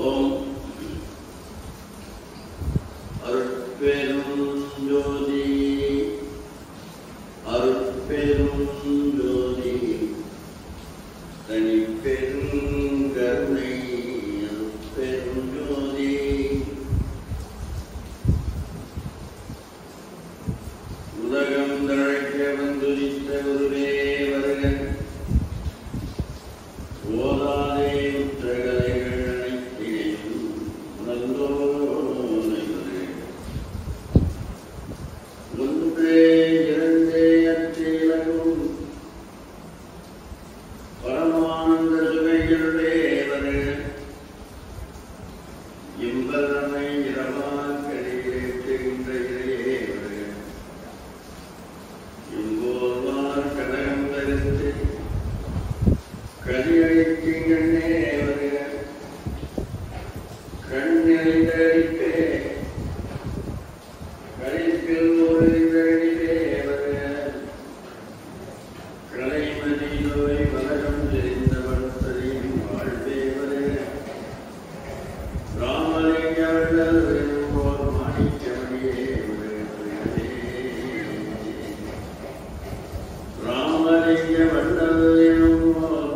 ஓம் அருட்பெரும் ஜோதி அருட்பெரும் ஜோதி தனிப்பெரும் கருணை அருட்பெரும் ஜோதி உலகம் தழைக்க வந்துரித்த ஒருவே வருக ஓதாதே உற்றகலைகள் அனைத்தினையும் உணர்ந்தோனை ஒன்றே இரண்டே அற்றிலகும் பரமானந்த சுவைகளுடைய வருக இன்பதமை இரவாக்கடியேற்றுகின்ற இறையே வருக இம்போல்வார் கடகம் தரித்து கதியழிக்கின்றே வருக கண்ணெறிந்தே கழிப்பில் ஒரு இதழிலே வருக கலைமதி நோய் வலகம் தெரிந்தவன் சரியும் வாழ்வே வருக ராமலிங்க வள்ளல் எனும்போர் மாணிக்கமணியே வருகிறே ராமலிங்க வள்ளல் எனும்போர்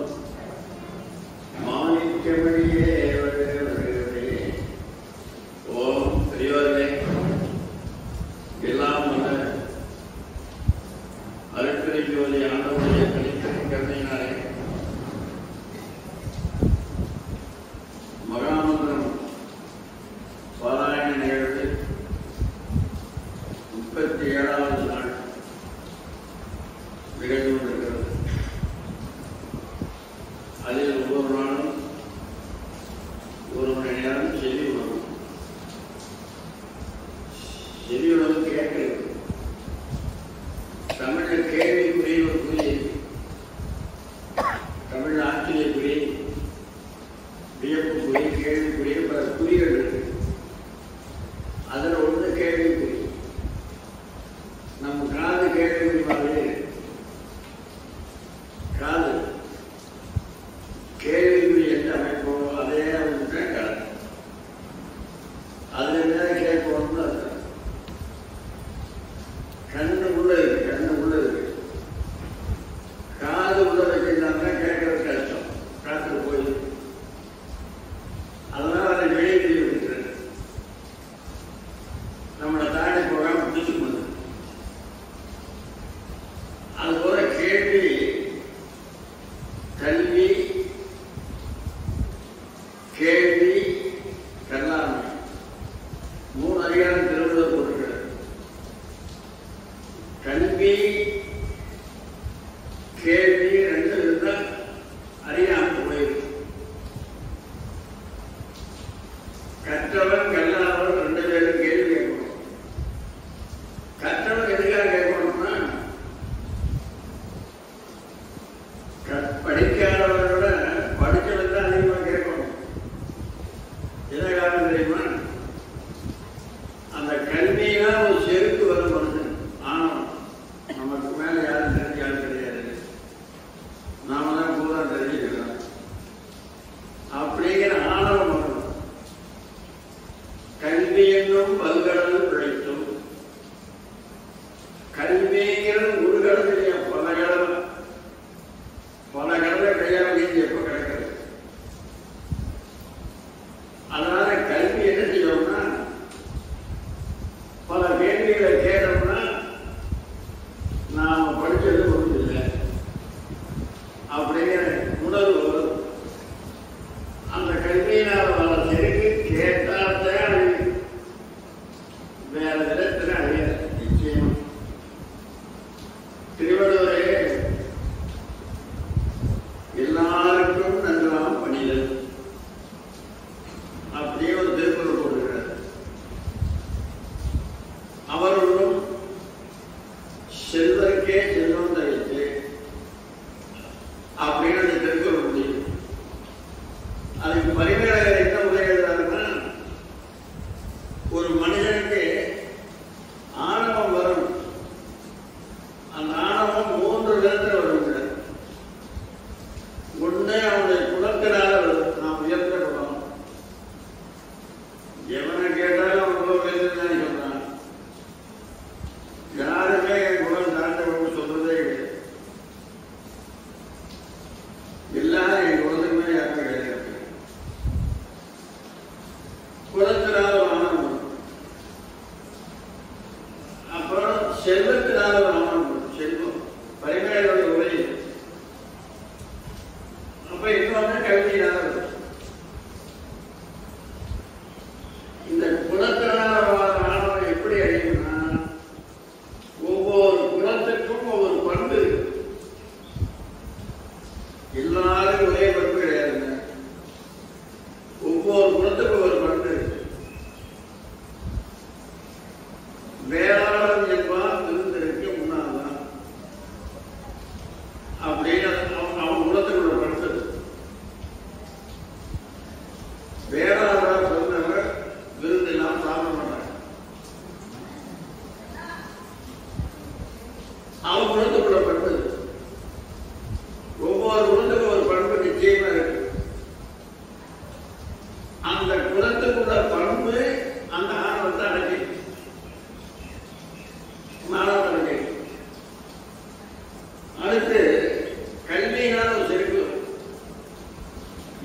மாணிக்கமணியே வருகிறே. ஓம் பெரியவர்களே, எல்லாம் வல்ல அருட்பெரும் ஜோதி ஆண்டவருடைய தனிப்பெரும் கருணையினாலே மகாமந்திரம் பாராயண நிகழ்வு 37வது நாள் நிகழ்ந்து கொண்டிருக்கிறது. அடுத்து கல்வியினால் ஒரு செருக்கு.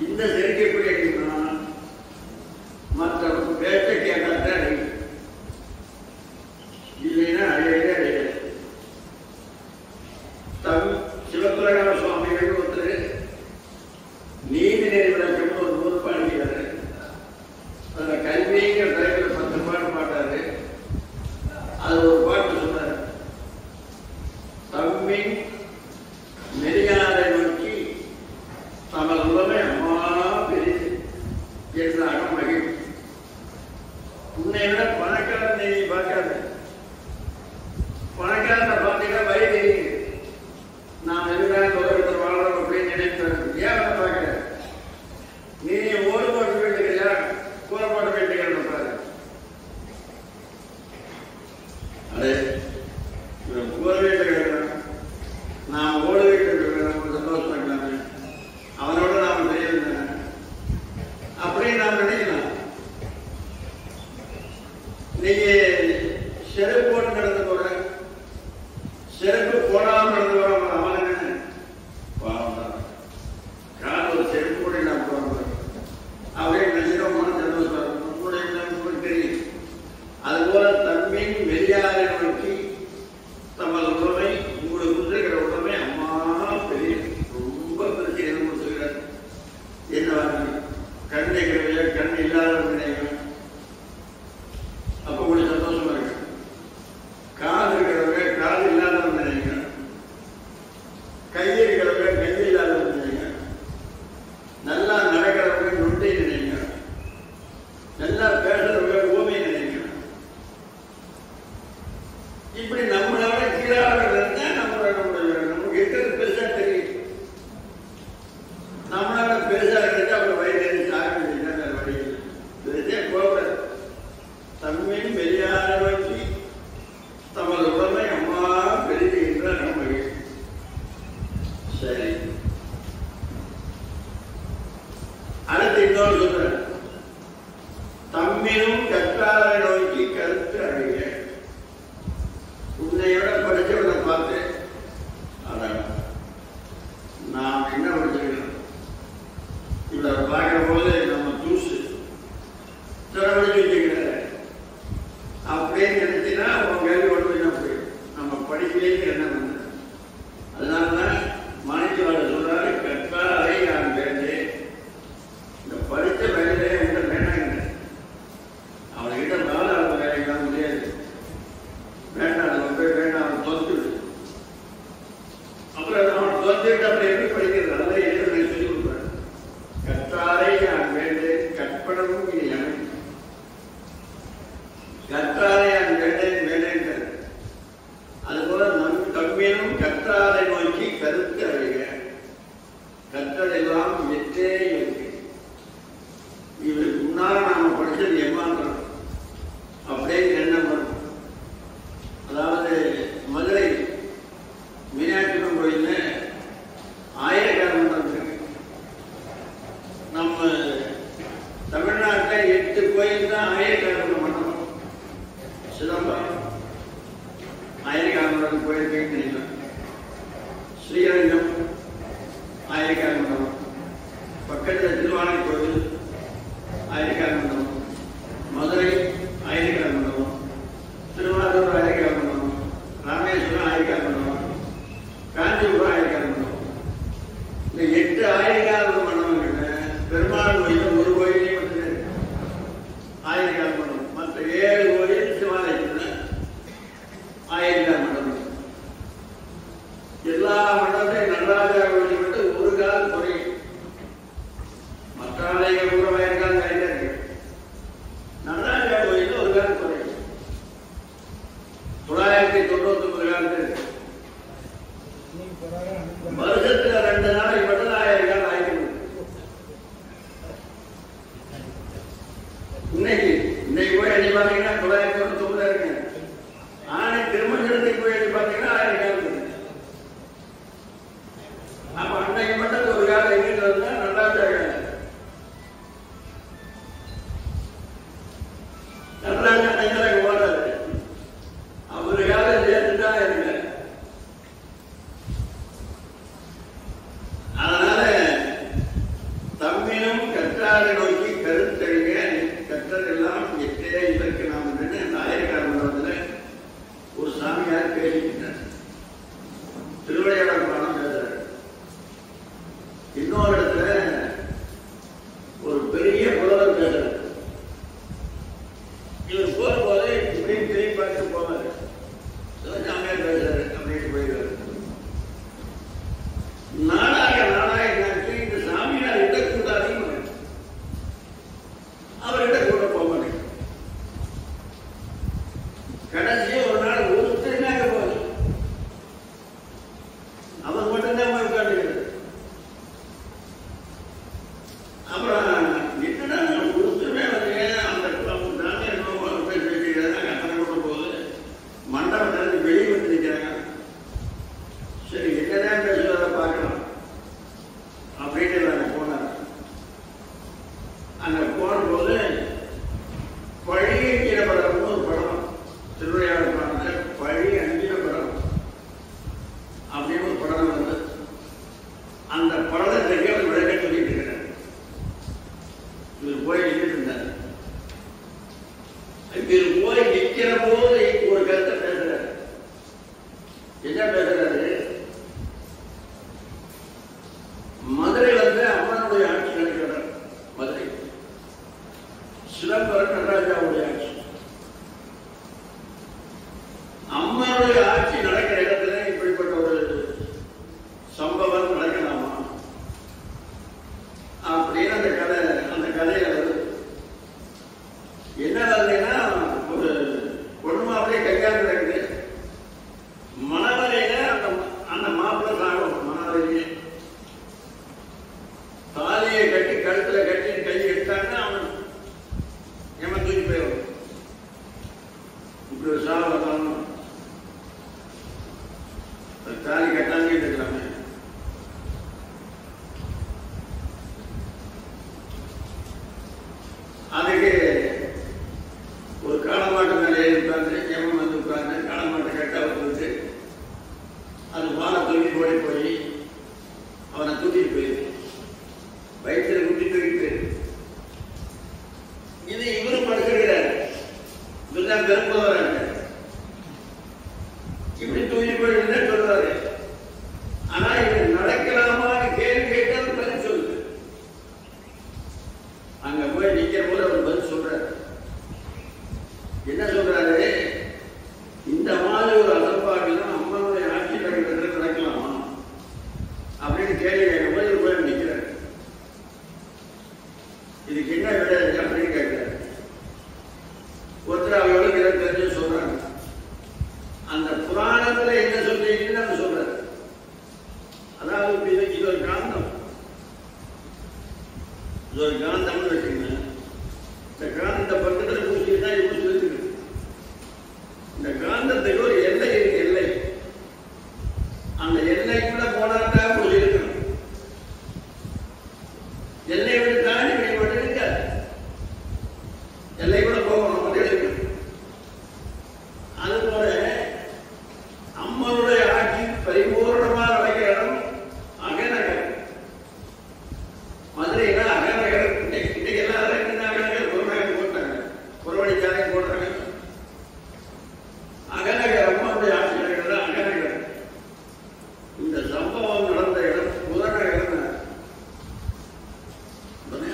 இந்த செருக்கு எப்படி அடிக்கும்னா மற்ற பேச்ச கேட்டால் அடிக்கும், இல்லைன்னா அடையவே அடையாது. சிவகுலகார சுவாமிகள் ஒருத்தர் நீதி நெறி விளக்கம் ஒரு நூறு பாடிக்கிறாரு. அதில் கல்விங்கிற தலைப்பில் 10 பாட்டு பாட்டாரு. அது ஒரு பாட்டு சொன்னார். தம்மின் நெறியாரை நோக்கி தமது உலகை அம்மா பெரிது என்ற அகமகிழ். உன்னை விட பணக்காரன் நீ பார்க்காத. பணக்காரனை பார்த்தீங்கன்னா வயது நாம் எதுக்காக உலகத்தில் வாழ்றோம் அப்படின்னு நினைப்பேன். ஏன் பார்க்க நீ ஓடு போட்டு வேண்டுகிறியா, கூற போட்டு வேண்டுகிற பாரு. அது கூற வேண்டுகிறேன், நான் ஓட வேண்டிய சந்தோஷம் இருக்கலாமே, அவனோட நாம் தெரியுது அப்படின்னு நாம் நினைக்கலாம். நீங்க செருப்பு போட்டு நடந்து போற, செருப்பு போடாமல் நடந்து போற அவன் என்ன பாவம் தான். கால் ஒரு செருப்பு கூட நான் போறேன் அப்படியே நினைச்சிடமான சந்தோஷம் உங்களுக்கு தெரியும். அதுபோல தன்மையின் வெளியாரை நோக்கி தமது உடமை உங்களுக்கு கொடுத்திருக்கிற உடமை அம்மா பெரிய ரொம்ப பிரச்சனை கொடுத்துக்கிறார். என்ன கண் நினைக்கிறவையா, கண் இல்லாத நினைக்கிறேன், அப்ப கூட சந்தோஷமா இருக்கு. காது இருக்கிறவங்க காது இல்லாதவங்க நினைக்கிறேன், கை இருக்கிறவங்க கை இல்லாதவங்க நினைக்கிறேன், நல்லா நடக்கிறவங்க நொண்டை நினைக்கிறேன், நல்லா பேசுறவங்க ஓமை நினைக்கிறேன். இப்படி நம்மளோட கீழாக இருந்தா நமக்கு இருக்கிறது பெருசா தெரியும். நம்மளோட பெருசா இருந்தா அவர் வயது சாக வேண்டிய வழியில் பெருசே போகக்கூடாது. தம்மையும் வெளியான நோக்கி தமது உடமை அம்மா பெரிது என்ற நம்ம சரி. அடுத்து இன்னொரு சொல்ற, தம்மினும் கற்றாரை நோக்கி கருத்து அழிய. உன்னையோட படிச்சவனை பார்த்து அதான் நாம் என்ன படிச்சிருக்கோம், இவரை பார்க்கிற போது நம்ம தூசு திறமடிச்சு வச்சுக்கிறாரு அப்படின்னு நினைச்சுன்னா உன் கேள்வி ஒன்று போயிடும். நம்ம படிக்கலைன்னு என்ன பண்ண. அதனாலதான் மாணிக்கவாள சொல்றாரு, கற்றாரை நான் வேண்டேன். இந்த படித்த வேலையிலே எந்த வேண்டாங்க, அவன்கிட்ட மேல அந்த வேலைக்கெல்லாம் முடியாது. வேண்டாம், அது ரொம்ப வேண்டாம், அவன் தோத்துடு. அப்புறம் அவன் தோத்துட்டு அப்படி எப்படி படிக்கிறது, அதை எழுத சொல்லி கொடுப்பாரு. கற்றாரை நான் வேண்டேன், கற்பனமும் இனி அமைக்கும். கற்றாரை நான் வேண்டேன் வேண்டேன். அதுபோல நம் தம்மினும் கற்றாரை நோக்கி கருத்து அழிக. கற்றதெல்லாம் எத்தே இருக்கு. இவருக்கு முன்னால நாம படிச்சது ஏமாந்தோம் அப்படின்னு எண்ணம் வரும். அதாவது மதுரை மீனாட்சி அம்மன் கோயில்ல ஆயிரக்கார மண்டபம் இருக்கு. நம்ம தமிழ்நாட்டில் 8 கோயில் தான் ஆயிரக்கார மண்டபம். சிதம்பரம் ஆயிரக்கார மண்டபம் கோயிலுக்கு நினைக்கலாம். ஸ்ரீரங்கம் ஆயிரக்கார மண்டபம், பக்கத்தில் திருவானை கோயில் ஆயிரக்கார மண்டபம், மதுரை ஆயிரக்கார மண்டபம், திருவாரூர் ஆயிரக்கார மண்டபம், ராமேஸ்வரம் ஆயிரக்கார மண்டபம், காஞ்சிபுரம் ஆயிரக்கார மண்டபம். இந்த 8 ஆயிரக்கார மண்டபங்கள்ல பெருமாள் கோயில் ஒரு கோயிலே வந்து ஆயிரக்கார மண்டபம், மற்ற 7 கோயில் சிவாலயத்தில் ஆயிரக்கார மண்டபம். எல்லா மண்டபத்தையும் நடராஜா கோயில் மட்டும் ஒரு கால் குறையும். மற்ற ஆலயங்கள் கூட ஆயிரக்கால் நிறைய இருக்கு. நடராஜா கோயில் ஒரு கால் குறையும். 999 காலத்து இருக்கு. வருஷத்துல 2 நாளைக்கு மட்டும் 1000 கால் ஆயிரம். இன்னைக்கு போய் எண்ணி பார்த்தீங்கன்னா 999 இருக்கு. ஆனா திருமணத்துக்கு போய் எண்ணி பார்த்தீங்கன்னா 1000 கால் இருக்கு. அப்ப அன்னைக்கு மட்டும் ஒரு காலம் எங்கிட்டு வந்தா நடராஜா நடராஜா அன்னைக்கு ஓடாது. அவரு காலம் சேர்த்துதான் இருக்கு. மாதிரி தாலியை கட்டி கழுத்துல கட்டி கை எடுத்தாங்கன்னா அவன் ஏமா தூக்கி போயிடும். இப்படி ஒரு சாவம் தாலி கட்டாங்க இருக்கலாமே. அதுக்கு ஒரு காளமாட்டு மேலே உட்கார்ந்து ஏமன் வந்து உட்கார்ந்து காளமாட்டை கட்டாவை போட்டு அது வாழை தூக்கி ஓடி போய் அவனை தூக்கிட்டு போயிருக்கு. வயிற்றுல குட்டி தூக்கிட்டு போயிருக்கு. இது இவரும் படுக்கிறார். இவர்தான் பெரும்புவராங்க. இப்படி தூக்கி போயிட்டு சொல்றாரு. ஆனா இது நடக்கலாமான்னு கேள்வி கேட்டால் பதில் சொல்லுது. அங்க போய் நிக்கிற போது அவர் பதில் சொல்றாரு. என்ன சொல்றாரு? இந்த மாதிரி ஒரு அசம்பாவிதம் அம்மனுடைய ஆட்சி கட்டத்தில் நடக்கலாமா அப்படின்னு கேள்வி கேட்கும் போது போய் நிற்கிறார். இதுக்கு என்ன விட அப்படின்னு கேட்கிறார். ஒருத்தர் அவர்களுக்கு இதை தெரிஞ்சு சொல்றாங்க. அந்த புராணத்துல என்ன சொல்றீங்கன்னு நம்ம சொல்றாரு. அதாவது இது ஒரு காந்தம். இது ஒரு காந்தம்னு வச்சுக்கோங்க. இந்த காந்த பக்கத்தில் பூசி தான் இப்படி சொல்லிருக்கு. இந்த காந்தத்துக்கு ஒரு எல்லை இருக்கு. எல்லை அந்த எல்லைக்குள்ள போனாதான் பூசி இருக்கணும். எல்லை விட்டு தாண்டி வெளிப்பட்டு இருக்காது. எல்லை கூட போகணும் மட்டும் இருக்கணும். அதுபோல அம்மனுடைய ஆட்சி பரிபூர்ணமாக நடக்கிற இடம் அகநகர். மதுரையில அகநகர். இன்னைக்கு எல்லாரும் அகநகர் புறநகர் போட்டாங்க. புறவழிச்சாலை போடுறாங்க. அகநகர் அம்மனுடைய ஆட்சி நடக்கிறது அகநகர். இந்த சம்பவம் நடந்த இடம் புறநகர்.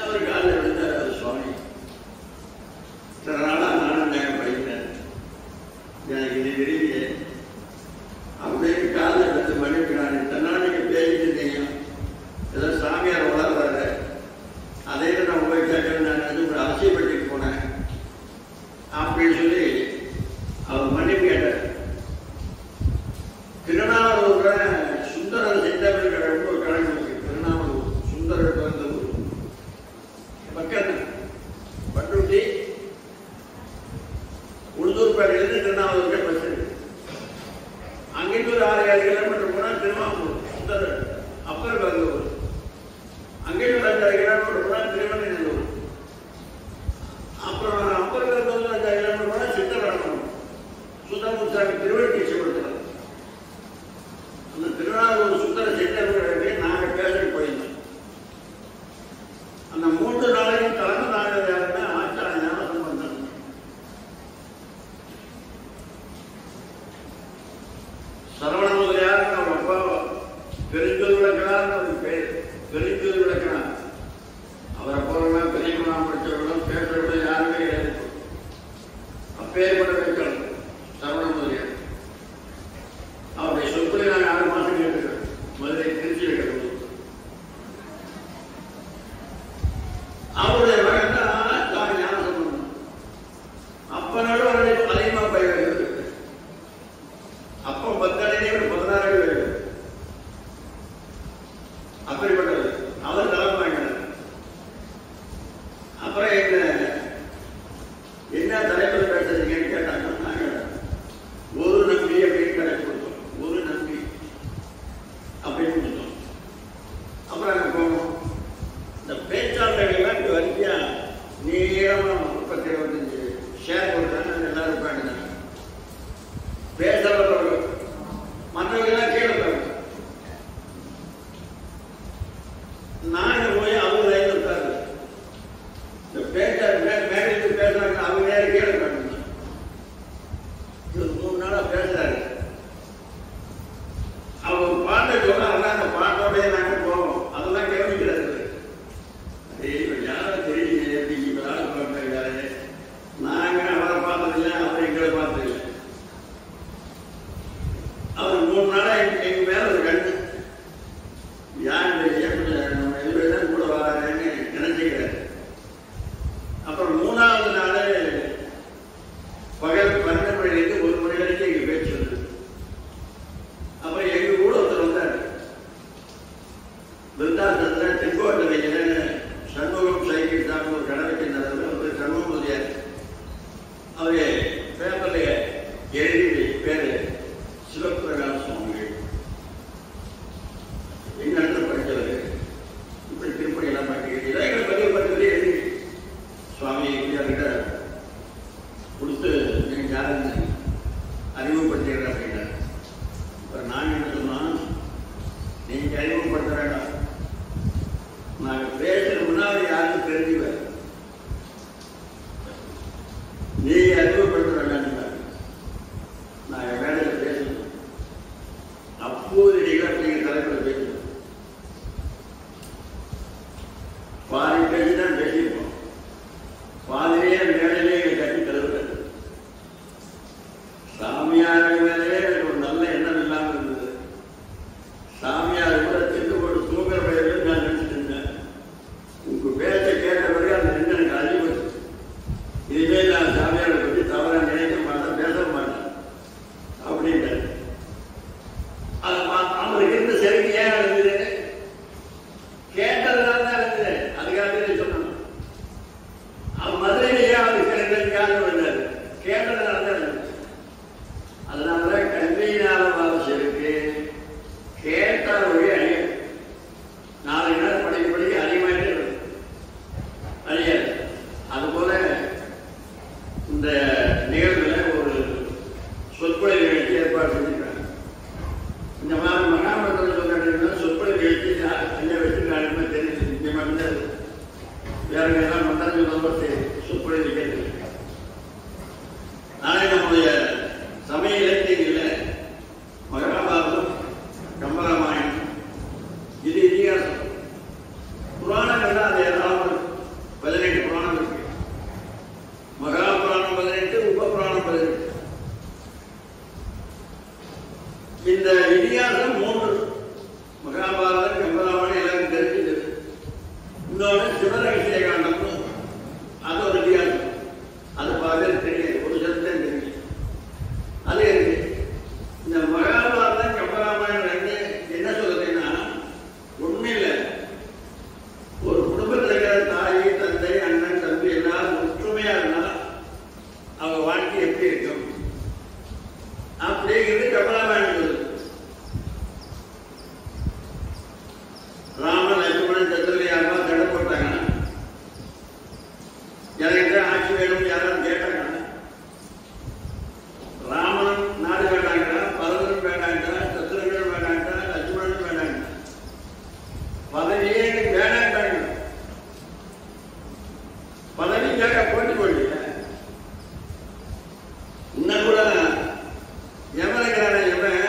அவர் காலில் விழுந்தார். சுவாமி சில நாளாக நானும் நாங்கள் படிக்கிறேன். எனக்கு இது தெரியல அப்படின்னு காலில் விழுந்து மன்னிக்கிறான். தன்னால் நீங்கள் பேசிட்டு இருந்தீங்க. ஏதோ சாமியார் வளர்றாரு. அதே நான் போய் கேட்கறேன். நான் வந்து ஒரு அவசியப்பட்டுக்கு போனேன் அப்படின்னு சொல்லி அவர் மன்னிப்பு கேட்டார். திருநாவலூர்ல சுந்தரர் செந்தமிழ் கடவுள் ஒரு கடவுள் இருக்கு. திருநாவலூர் சுந்தரர் பிறந்த ஊர். பக்கத்தில் பட்டுட்டி உளுந்தூர்பேட்டையிலிருந்து திருநாவலூருக்கு பஸ் இருக்கு. அங்கிருந்து ஒரு 6-7 கிலோமீட்டர் போனால் திருவாங்கூர் சுந்தரர் அப்பர் பிறந்த ஊர். அங்கிருந்து 5-6 கிலோமீட்டர் போனால் திருவண்ணூர். அப்புறம் அப்பர் பிறந்த ஊர் 5 கிலோமீட்டர் போனால் சித்தவரம் சுந்தரமுத்தாமி திருவள்ளி கொடுத்தார். அந்த திருநாவலூர் சுந்தர சித்தர்களுக்கு நாங்கள் பேசிட்டு போயிருந்தோம். அந்த 3 நாளையும் தலைமை நாங்கள் யாருன்னா ஆச்சார ஞானசம்பந்தன். சரவண முதலியாருன்னு அவர் அப்பா பெருஞ்சொல் விளக்கிறார்னு ஒரு பேர். பெருஞ்சொல் விளக்கிறார். அவரை போறவங்க பெரியவங்களாம் படித்தவர்களும் பேசுறவங்களும் யாருமே கிடையாது. அப்பேற்பட வைக்கணும் சரவண முதலியார். அவருடைய சொற்களை நான் 6 மாதம் கேட்டுக்கிறேன். மதுரை திருச்சியில் கிடக்கும். அவருடைய மகன் தான் ஞானசம்பந்தன். அப்பனோடு அவருடைய அதிகமாக பயிர். அப்போ 10 அடி 16 அடி வருது. அப்படிப்பட்டது. அவர் தலைமை வாங்கினார். அப்புறம் என்ன தலைவர் பேசுறீங்கன்னு கேட்டாங்க. நாங்கள் ஒரு நம்பி அப்படின்னு கடை கொடுத்தோம். ஒரு நம்பி அப்படின்னு கொடுத்தோம். அப்புறம் அங்கே போனோம். இந்த பேச்சாளர்கள்லாம் இங்கே வரிசையா நீளமாக 30-25 ஷேர் கொடுத்தாங்க. எல்லாரும் உட்காந்துட்டாங்க. பேசுறவர்கள் மற்றவர்கள்லாம் கீழே போயிடும். நாங்கள் போய் அவங்க லைன் உட்காரு. இந்த மேடைக்கு பேசுறாங்க. அவங்க நேரம் கீழே போயிடுங்க. இவர் 3 நாளாக பேசுறாரு. அவர் பாட்டை சொன்னாங்க. அந்த பாட்டோடய நாங்கள் போவோம். அதெல்லாம் கவனிக்கிறாரு. யாரும் தெரியல எப்படி இப்ப பார்த்தாரு. நாங்கள் அவரை பார்த்ததில்லை. அவர் எங்களை பார்த்ததில்லை. அவர் 3 நாளாக எங்க மேல ஒரு கண்ணு. யார் நம்ம எதிர்ப்பு அறிமுகப்படுத்த வேண்டாம். நாங்கள் பேசுற முன்னாடி யாருக்கும் தெரிஞ்சுவேன். நீங்க அறிமுகப்படுத்த வேண்டாம். நாங்கள் மேடையில் பேசணும். அப்போதைய அப்படிங்கிற தலைப்பில் பேசணும். பாதி பேசி தான் பேசியிருப்போம். பாதிலேயே மேடையிலே கட்டி தருவது. சாமியார் மேலே ஒரு நல்ல எண்ணம் இல்லாமல் இருந்தது. சாமியார் கூட திண்டு போட்டு தூங்குற பயிர்கள் நான் நினைச்சிட்டு இருந்தேன். உங்க பேச்ச கேட்ட பிறகு அந்த ரெண்டு எனக்கு அறிவுச்சு. இதுவே நான் சாமியாரை பற்றி தவறாக நினைக்க மாட்டேன், பேச மாட்டேன் அப்படின்ட்டு. அவருக்கு இருந்த சரிக்கு ஏன் நடந்தது? கேட்டதுனால தான் நடந்தது. அதுக்காக சொல்லணும். அவன் மதுரையிலேயே அவருக்கு காரணம் வந்தாரு. கேட்டதுனால தான் நடந்தது. அதனால கல்வியினால அவசியருக்கு கேட்டால் வழி அழியாது. நாளை நாள் படிக்க படிக்க அதிகமாகிட்டே இருக்கும். அழியாது. அதுபோல இந்த நிகழ்வில் ஒரு சொற்பொழிவு நிகழ்ச்சி ஏற்பாடு செஞ்சுருக்காங்க. இந்த மாதிரி மகாமண்டலம் சொன்னா சொற்பொழிவு நிகழ்ச்சி எங்க வச்சிருக்காருன்னு தெரியுது. இங்க மட்டும்தான் வேற எல்லாம் மண்டலம் சொற்பொழிவு நிகழ்ச்சி. நாளை நம்முடைய சமய இலக்கியங்களில் மகாபாரதம், கம்பராமாயணம், இது இதிகாசம். புராணங்கள்லாம் அது ஏதாவது 18 புராணம் இருக்கு. மகாபுராணம் 18, உபபுராணம் 18. இந்த இதிகாசம் 3. மகாபாரதம், கம்பராமாயணம் எல்லாரும் தெரிஞ்சது. இன்னொன்று சிவரகசிய காண்டம், அது ஒரு இதிகாசம். அது பார்க்க தெரியாது, ஒரு சிலத்தை தெரியும். அது இருக்கு. இந்த மகாபாரதம், கம்பராமாயணம் ரெண்டு என்ன சொல்றதுன்னா ஒண்ணும் இல்லை. ஒரு குடும்பத்தில் இருக்கிற தாய், தந்தை, அண்ணன், தம்பி எல்லாரும் ஒற்றுமையா இருந்தா அவங்க வாழ்க்கை எப்படி இருக்கும் அப்படிங்கிறது கம்பராமாயணம் சொல்லுது. ராமன், லட்சுமணன், சத்திரலையாமா தடை போட்டாங்கன்னா எனக்கு ஆட்சி வேணும் யாரும் கேட்டாங்க. ராமன் நாடு வேண்டாங்க, பரதன் வேண்டாங்க, சத்திரங்கள் வேண்டாங்க, லட்சுமணன் வேண்டாங்க, பதவியே வேண்டாங்க. பதவிக்காக போட்டி போடல. இன்னும் கூட எவனுக்கான எவன்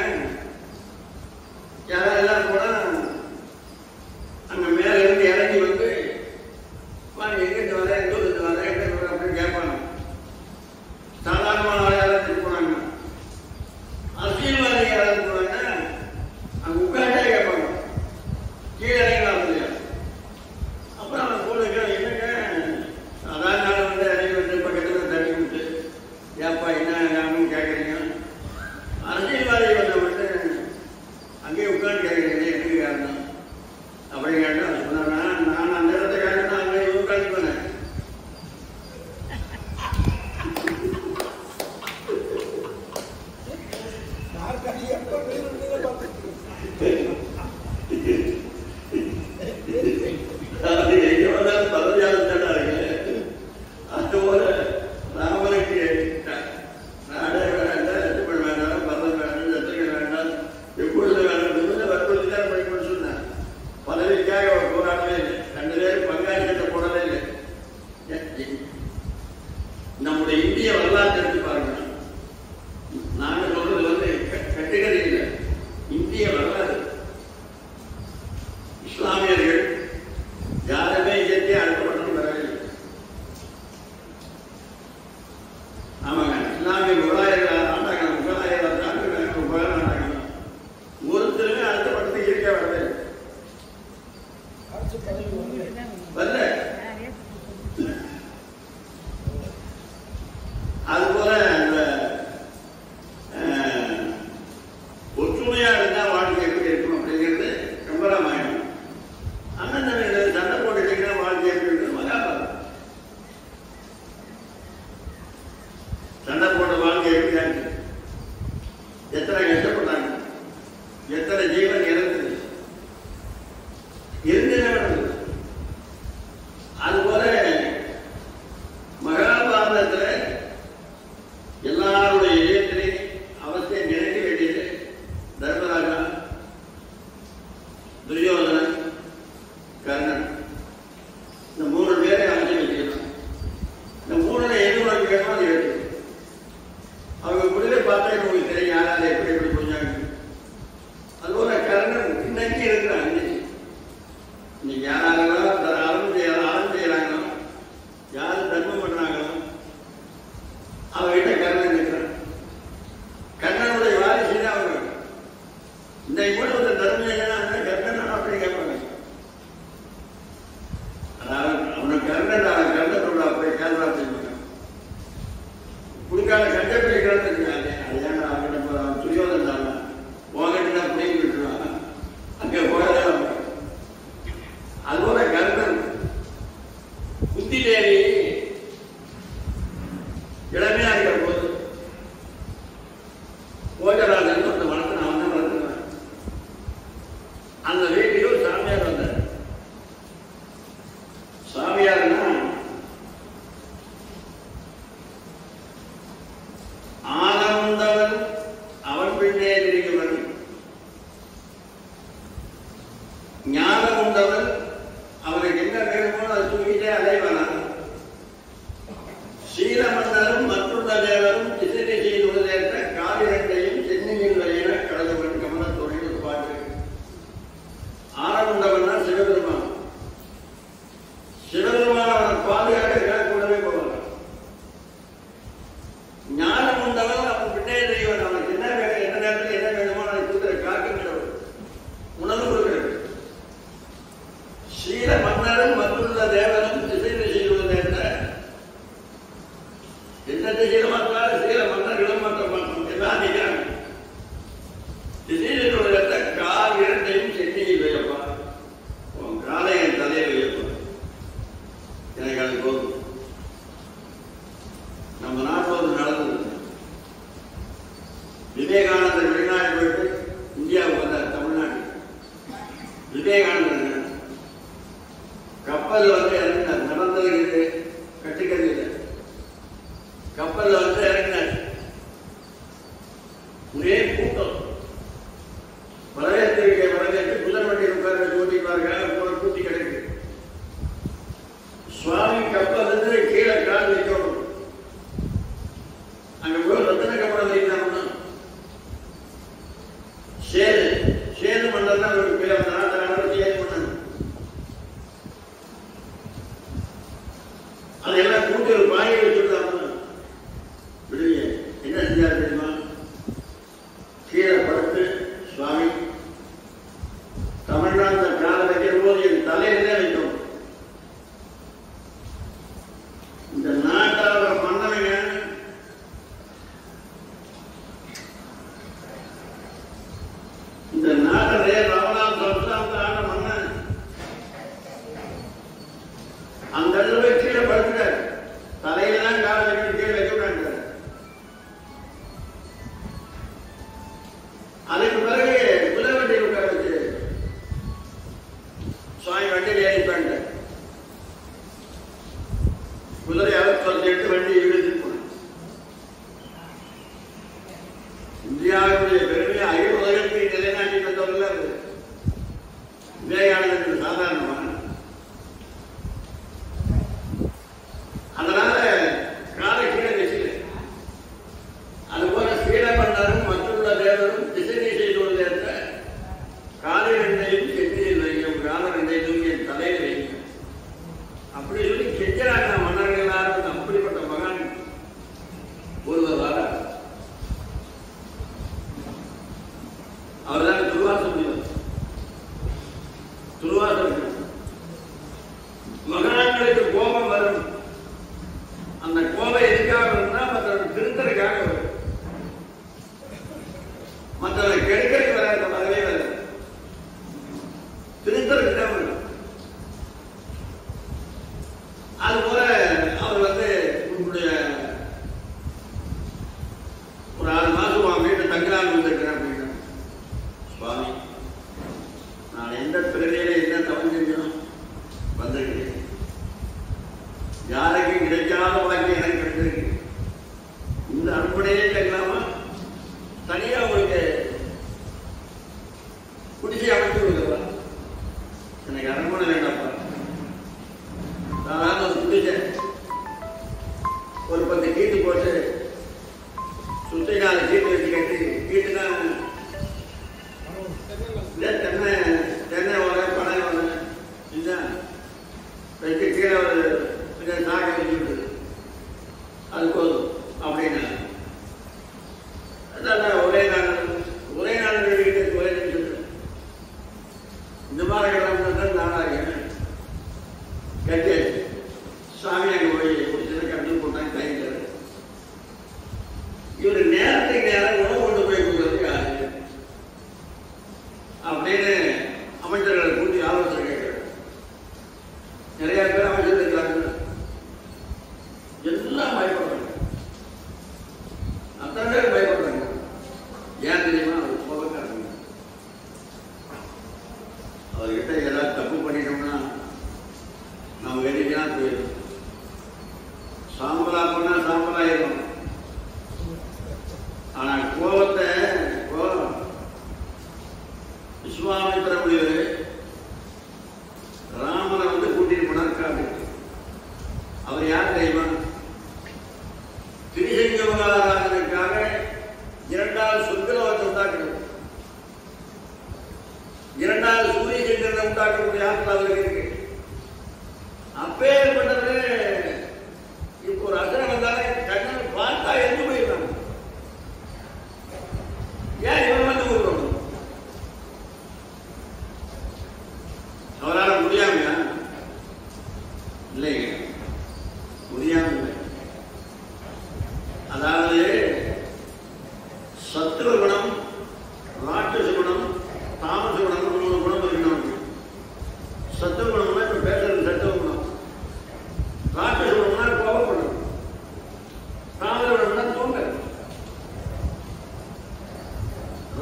யாரெல்லாம் கூட அங்க மேல இருந்து இறங்கி வந்து எங்கிட்டு வர, எங்க வர, எங்க வர அப்படின்னு கேட்பாங்க. சாதாரணமான யாராவது போனாங்க, அரசியல்வாதி யாராவது போனாங்க, அங்க உட்காண்டே கேட்பாங்க, கீழே இறங்கலாம் இல்லையா. அப்புறம் அவன் கூட என்னங்க அதான் நாள் வந்து இறங்கி வந்து பக்கத்தில் தண்ணி விட்டு ஏப்பா என்ன கேட்குறீங்க. அரசியல்வாதி வந்து அங்கேயே உட்காந்து கேட்குறீங்க எனக்கு காரணம் அப்படி கேட்டா சொன்னா நான் அந்த இடத்த காரணம் அங்கே உட்காந்து போனேன். எங்க வந்தாலும் பதவியாளர் தானே இருக்கு. அதுபோல ராமனுக்கு நாடே வேண்டாம், லட்சுமணன் வேண்டாம், பரதன் வேண்டாம், சத்திரங்கள் வேண்டாம், எப்பொழுது வேண்டாம் வற்புறுத்தி தான் படிக்கணும்னு சொன்னேன். பதவிக்காக போராடவே இல்லை. 2 பேரும் பங்காளிகிட்ட போடவே இல்லை. நம்முடைய இந்திய வரலாற்று எடுத்து பாருங்க. நாங்க சொல்றது வந்து கட்டுக்கதை இல்லை, இந்திய வரலாறு. இஸ்லாமியர்கள் யாருமே இயற்கையை அழைக்கப்பட்டு வரவில்லை. ஆமாங்க, இஸ்லாமிய முகலாயர்கள் ஆண்டாங்க, முகலாயர்கள் ஆண்டாங்க, ஒருத்தருமே அழைக்கப்பட்டு இயற்கையா வரவில்லை. வரல. அதுபோல அந்த ஒற்றுமையா இருந்தா வாழ்க்கை எப்படி இருக்கும் அப்படிங்கிறது கம்பராமாயணம். உண்டவன் அவனுக்கு என்ன வேணுமோ அதை தூக்கிட்டே அலைவானா. சீலமன்னரும் மற்றுள்ள தேவரும் திசை திசையில் உதேற்ற காலிரண்டையும் சென்னியில் வரையின கடவுள் கமலத்தோடு பாட்டு. ஆரமுண்டவன் தான் சிவபெருமான். சிவபெருமான் அவனை பாதுகாக்க கூடவே போவாங்க. ஞானம் உண்டவன் அவன் பின்னே தெய்வன். அவனுக்கு என்ன வேணும், என்ன நேரத்தில் என்ன வேணுமோ அதை கொடுக்குற காக்கின்றவர், உணவு கொடுக்கிறது. சீல மன்னரும் மற்றுள்ள தேவரும் திசை திசையில் உதேற்ற என்ன திசையில மாற்றாலும் சீல மன்னர்களும் மாற்ற மாற்றம் எல்லாம் நிற்கிறாங்க. திசையில் உதேற்ற கால் இரண்டையும் சென்னியில் வையப்பா, உன் காலை என் தலையை வையப்பா. எனக்கு அது போதும். நம்ம நாட்டில் நடந்தது. விவேகானந்தர் வெளிநாடு போயிட்டு இந்தியாவுக்கு வந்தார், தமிழ்நாடு. விவேகானந்தர் கப்பல் இறங்கினார். நடந்தது கட்டுக்கல்ல கப்பல் இறங்கினார். ஒரே கூட்டம். வரவேற்று குதிரை வண்டியில் உட்கார வச்சு ஓட்டிப்பார்கள். கூட்டி கிடக்கு. சுவாமி கப்பல் கீழே கால் வைக்கணும். அங்க போய் ரத்தன கப்படம் வைக்கணும்னா சேது மன்னர் தான் ஒரு பேர். அந்த நாட்டை சேது மன்னன். அதெல்லாம் கூட்டி ஒரு பாயை வச்சுட்டாங்க. விடுங்க என்ன செஞ்சாரு தெரியுமா? கீழே படுத்து சுவாமி தமிழ்நாட்டு காலை வைக்கிற போது என் தலையிலே வைக்கும். இந்த நாட்டோட மன்னவங்க இந்த நாட்டிலே ரவணாம் சம்சாந்தான மன்னன் அந்த இடத்துல கீழே படுத்துட்டார். தலையெல்லாம் கால வைக்க கீழே வைக்க விடாண்டார். அதுக்கு பிறகு குதிரை வண்டியில் உட்கார வச்சு சுவாமி வண்டியில் ஏறிப்பாங்க. குதிரை அறுத்து வண்டி இழுத்து போன. இந்தியாவுடைய பெருமையை அகில உலகத்தை நிலைநாட்டி வந்தவர்கள் விவேகானந்தர் சாதாரணமான. அதனால காலை கீழே வச்சுல. அதுபோல சீலமன்னரும் மற்றுள்ள தேவரும் திசை திசையில் உள்ள காலை ரெண்டையும் சென்னையில் வைக்கும், கால ரெண்டையும் என் தலையில் வைக்கும். அப்படி சொல்லி கெஞ்சாங்க மன்னர்கள் எல்லாரும். அப்படிப்பட்ட மகான் ஒருவர் வர. அவர்தான் துர்வாச முனிவர். துர்வாசர் மகான்களுக்கு கோபம் வரும். அந்த கோபம் எதுக்காக வரும்னா மற்றவர்கள் திருத்தலுக்காக வரும். மற்றவரை கெடுக்கிறதுக்கு வராது, வரவே வராது. திருத்தலுக்கு தான் வரும். அதுபோல அவர் உங்களுடைய ஒரு 6 மாசம் உன் வீட்டு தங்கலான்னு வந்திருக்கிறேன் அப்படின்னா, சுவாமி நான் எந்த பிறவியில என்ன தவறு செஞ்சனும் வந்திருக்கிறேன். யாருக்கும் கிடைக்காத வாழ்க்கை எனக்கு கிடைச்சிருக்கு. இந்த அனுப்படையே கேட்கலாமா? தனியா உங்களுக்கு குடிசை அமைச்சு கொடுக்குறா? எனக்கு அரண்மனை வேண்டாப்பா. சாதாரண ஒரு குடிசை, ஒரு 10 கீட்டு போட்டு சுற்றி 4 கீட்டு வச்சு கட்டி, கீட்டுனா தென்னை வர பனை வர இதுதான் வச்சு கீழே ஒரு சாக வச்சு விடுது. அது போதும் அப்படின்னா ஒரே நாள் வீட்டுக்கு ஒரே நிமிஷம் இந்த மாதிரி கிளம்புறது நானாக கட்டியாச்சு. சாமி அங்கே போய் முடிச்சதை கட்டி போட்டாங்க கையில். இவர் நேரத்துக்கு நேரம் உணவு கொண்டு போய் கொடுக்குறது யாரு அப்படின்னு அமைச்சர்களை கூட்டி ஆலோசனை கேட்கிறார். நிறைய பேர் அமைச்சர் இருக்கிறாங்க. எல்லாம் பயப்படுறாங்க. அத்தனை பேர் பயப்படுறாங்க. ஏன் தெரியுமா? அவர் கோபக்காரங்க. அவர்கிட்ட ஏதாவது தப்பு பண்ணிட்டோம்னா நம்ம வெடிக்கா போயிடும். சாம்பலா பண்ணா சாம்பலாயிரும். ஆனா கோபத்தை விஸ்வாமித்திர முனிவர் சந்திரனை உண்டாக்கக்கூடிய ஆற்றல் அவருக்கு இருக்கு. அப்பேற்பட்டது இப்போ ஒரு அசனம் வந்தாலே கண்ணனை பார்த்தா எது போயிடலாம். ஏன் இவன் வந்து கூப்பிடணும்? அவரால் முடியாமையா? இல்லைங்க, முடியாம இல்லை. அதாவது சத்துவ குணம், ராட்சச குணம், தாமச குணம், 3 குணம் இருக்கணும். சத்துவ குணம்னா இப்ப பேசுறது சத்துவ குணம், ராட்சச குணம்னா கோபப்படும், தாமச குணம்னா தூங்க,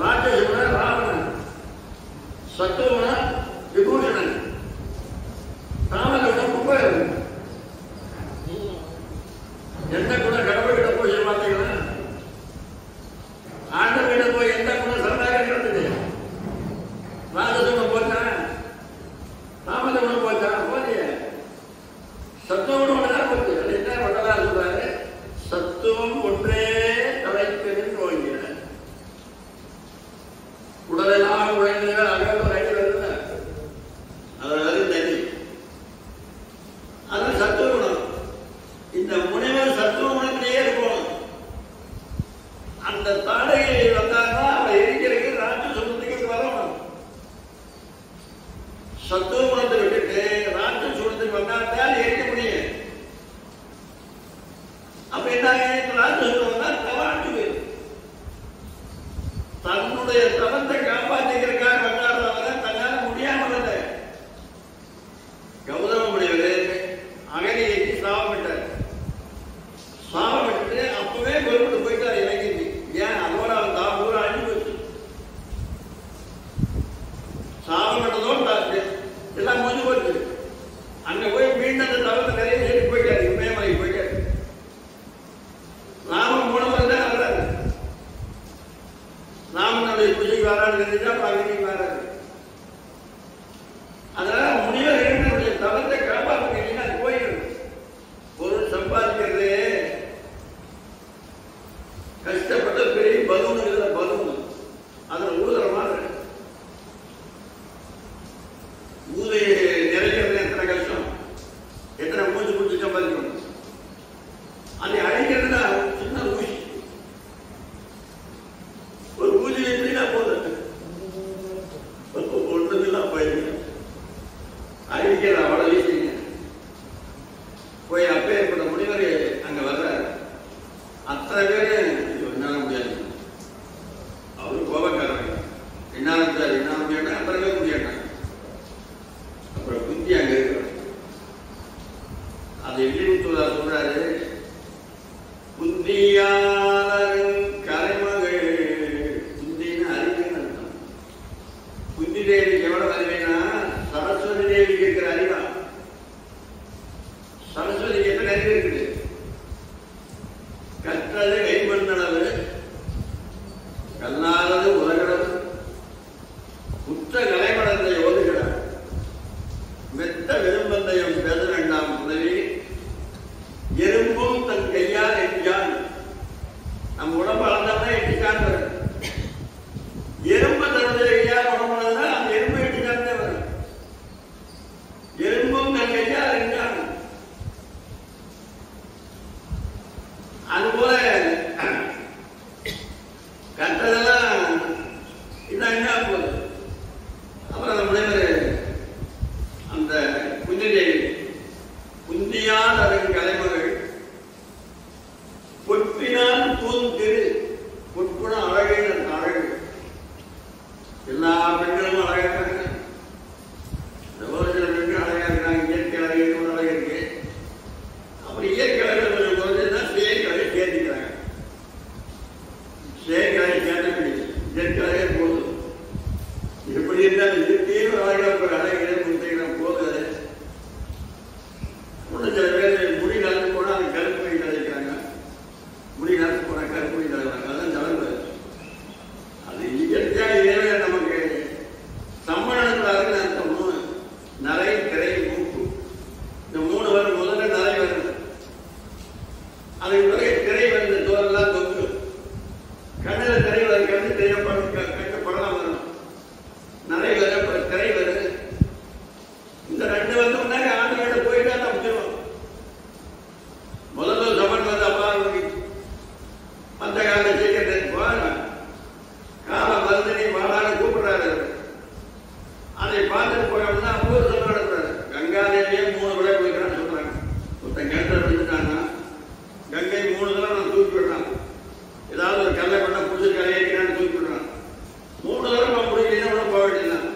ராட்சச குணம் ராவணன், சத்துவ குணம் விபூஷணன், தாமச குணம் குப்பையன். எந்த குணம் கடவுள்கிட்ட போய் பார்த்தீங்கன்னா ஆண்டவர்கிட்ட போய் எந்த குணம் சரணாகதி நடந்தது? ராஜச குணம் போச்சா? தாமச குணம் போச்சா? போதிய சத்துவ குணம் தான் போச்சு. அது என்ன வள்ளலார் சொல்றாரு? சத்துவம் ஒன்றே தலைப்பெரும் நோய்கிற உடலெல்லாம் உழைந்தீர்கள் அகல் ரைடுல அதாவது நதி. அது சத்துவ குணம். இந்த முனைவர் சத்துவ குணத்திலேயே இருக்கணும். அந்த தாடகை வந்தாங்கன்னா அவளை எரிக்கிறதுக்கு ராட்சச குணத்துக்கு வரணும். சத்துவ குணத்தை விட்டுட்டு ராட்சச குணத்துக்கு வந்தால்தான் எரிக்க முடியும். அப்ப என்ன ராட்சச குணம் வந்தா தவாட்டு தன்னுடைய தவத்தை காப்பாற்றிக்கிறதுக்காக வந்தாடுறவங்க தன்னால முடியாமல் இல்லை. கௌதம முனிவர் அகலியைக்கு சாபமிட்டார். சாபமிட்டு அப்பவே பொறுப்பிட்டு போயிட்டார் இலங்கைக்கு. ஏன்? அதோட அவன் தான் ஊரை அழிஞ்சு போச்சு. சாபமிட்டதோடு தாக்கு எல்லாம் முடிஞ்சு போச்சு. அங்க போய் மீண்டும் அந்த தவத்தை நிறைய சொல்லி போயிட்டாரு. இமயமலைக்கு போயிட்டாரு. ராமன் 3 முறை தான் வர்றாரு. ராமனுடைய பூஜைக்கு வரான்னு தெரிஞ்சா அகலிக்கு வராது. அதனால முனிவர் என்னுடைய தவத்தை காப்பாற்றுறீங்கன்னா அது போயிடும். பொருள் சம்பாதிக்கிறது கஷ்டப்பட்ட பெரிய பலூன் இல்லை, பலூன் அதில் ஊதுற மாதிரி ஊதை நிறைக்கிறது எத்தனை கஷ்டம், எத்தனை மூச்சு குடிச்சு சம்பாதிக்கணும். அதை அழைக்கிறதுனா சின்ன ஊசி, ஒரு ஊசி எப்படின்னா போதும் ஒன்றுலாம் போயிருக்கு. அழிக்கிற அவ்வளோ வீசிங்க போய் அப்பேற்பட்ட முனிவர் அங்க வர்றாரு. அத்தனை பேரு என்னால முடியாது, அவரு கோபக்காரங்க, என்னால முடியாது, என்னால முடியாட்டா அத்தனை பேர் முடியாட்டாங்க. அப்ப ப்ரோக்ராம் தான் அப்போ சொல்ல நடத்துறாரு. கங்காதேவியே 3 விலை கொடுக்குறான்னு சொல்றாங்க. ஒருத்தன் கிணத்துல விழுந்துட்டான்னா கங்கை 3 தடவை நான் தூக்கி விடுறான். ஏதாவது ஒரு கல்லை பண்ண புடிச்சு கரையேற்கிறான்னு தூக்கி விடுறான். 3 தடவை நான் முடிக்கலாம் உடனே போக வேண்டியதுதான்.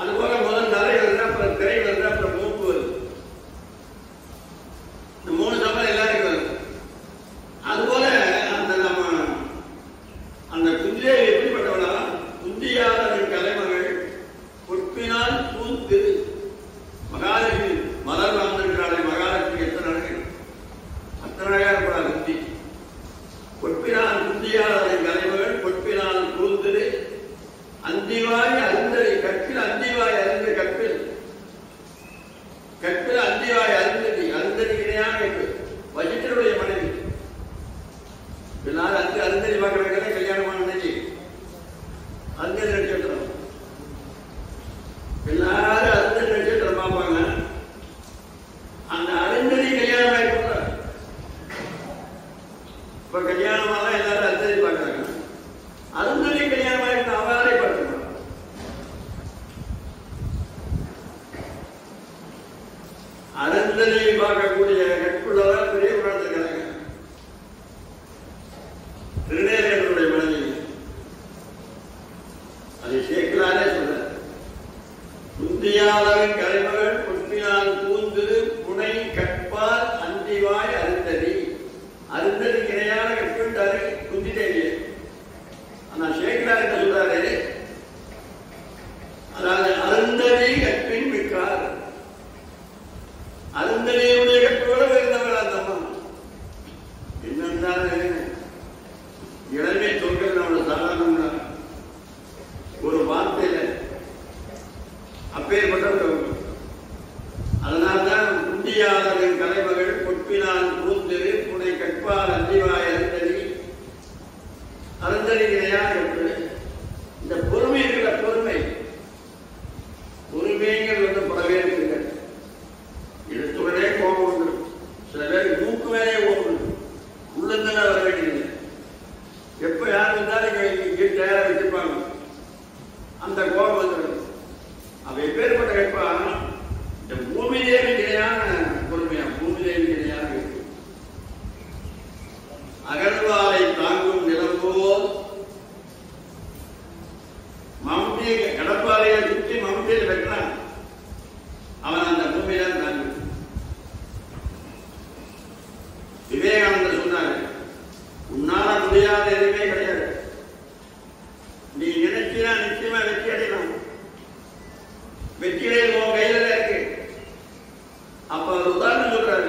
அதுபோல முதல் நரை வருது, அப்புறம் திரை வருது, அப்புறம் மூப்பு வருது. இந்த 3 சம்பளம் எல்லாருக்கும் வருது. அதுபோல அந்த நம்ம அந்த குந்தியை எப்படிப்பட்டவளா குந்தியாளரின் கலைமகள் பொற்பினால் பூத்திரு மகாலட்சுமி மலர் வந்திருக்கிறாளே மகாலட்சுமி எத்தனை அழகு, அத்தனை அழகா இருப்பாள் குந்தி. பொற்பினால் குந்தியாளரின் கலைமகள் பொற்பினால் பூத்திரு அந்திவாய் அருந்ததி கற்பில் அந்திவாய் அருந்த கற்பில் கற்பில் அந்திவாய் அருந்ததி அருந்ததி கிடையாது என்று வஜிட்டருடைய மனைவி. எல்லாரும் அருந்ததி பார்க்க வைக்கிறத கல்யாணமான நினைச்சி அருந்ததி நட்சத்திரம் எல்லாரும் அருந்ததி நட்சத்திரம் பார்ப்பாங்க. அந்த அருந்ததி கல்யாணம் ஆயிருக்கும்ல, இப்ப கல்யாணமாதான் எல்லாரும் அருந்ததி பார்க்கறாங்க. அருந்ததி கல்யாணம் ஆயிருக்கு அவரே பார்த்துக்கலாம். அருந்ததி பார்க்கக்கூடிய கற்புள்ளதான் பெரிய உணர்த்துக்கிறாங்க. திருநேரனுடைய மனைவி அதை சேர்க்கலானே சொல்ற குந்தியாளரின் கலைமகள் பொற்பினால் பூந்திரு புனை கற்பால் அந்திவாய் அருந்ததி. அருந்ததி இணையான கற்பிட்டாரு குந்தி தேவியை. ஆனா சேகரார் என்ன சொல்றாரு, அதாவது அருந்ததி கற்பின் மிக்கார். அருந்ததியுடைய கற்போட இருந்தவள் அந்த அம்மா. என்னென்ன இளமை சொல்கள் நம்மளோட சாதாரண ஒரு வார்த்தையில அப்பேற்பட்ட. அதனால்தான் குந்தியாளரின் கலைமகள் பொற்பினால் பூந்திரு புனை கற்பால் அந்திவாய் அருந்ததி. அருந்ததி இணையாக இருக்குது. இந்த பொறுமை இருக்கிற பொறுமை பொறுமைங்கிறது வந்து பலவே இருக்குங்க. எடுத்துடனே கோபம் வந்துடும். சில பேர் மூக்கு மேலே கோபம் வந்துடும். உள்ளந்தன வர வேண்டியது. எப்ப யார் இருந்தாலும் இங்க தயாரா வச்சிருப்பாங்க. அந்த கோபம் வந்துடும். அவ எப்பேற்பட்ட கேட்பா, இந்த பூமி தேவி இணையான பொறுமையா பூமி தேவி இணையாக இருக்கு. அகழ்வாலை தாங்கும் நிலம்போல் மம்முட்டியை கடப்பாறையை சுற்றி மம்முட்டியில் வெட்டான். அவன் அந்த பூமியில தாங்கு. விவேகானந்தர் சொன்னாரு, உன்னால முடியாத எதுவுமே கிடையாது. நீ நினைச்சினா நிச்சயமா வெற்றி அடையலாம். வெற்றியை உன் கையில இருக்கு. அப்ப ஒரு உதாரணம் சொல்றாரு,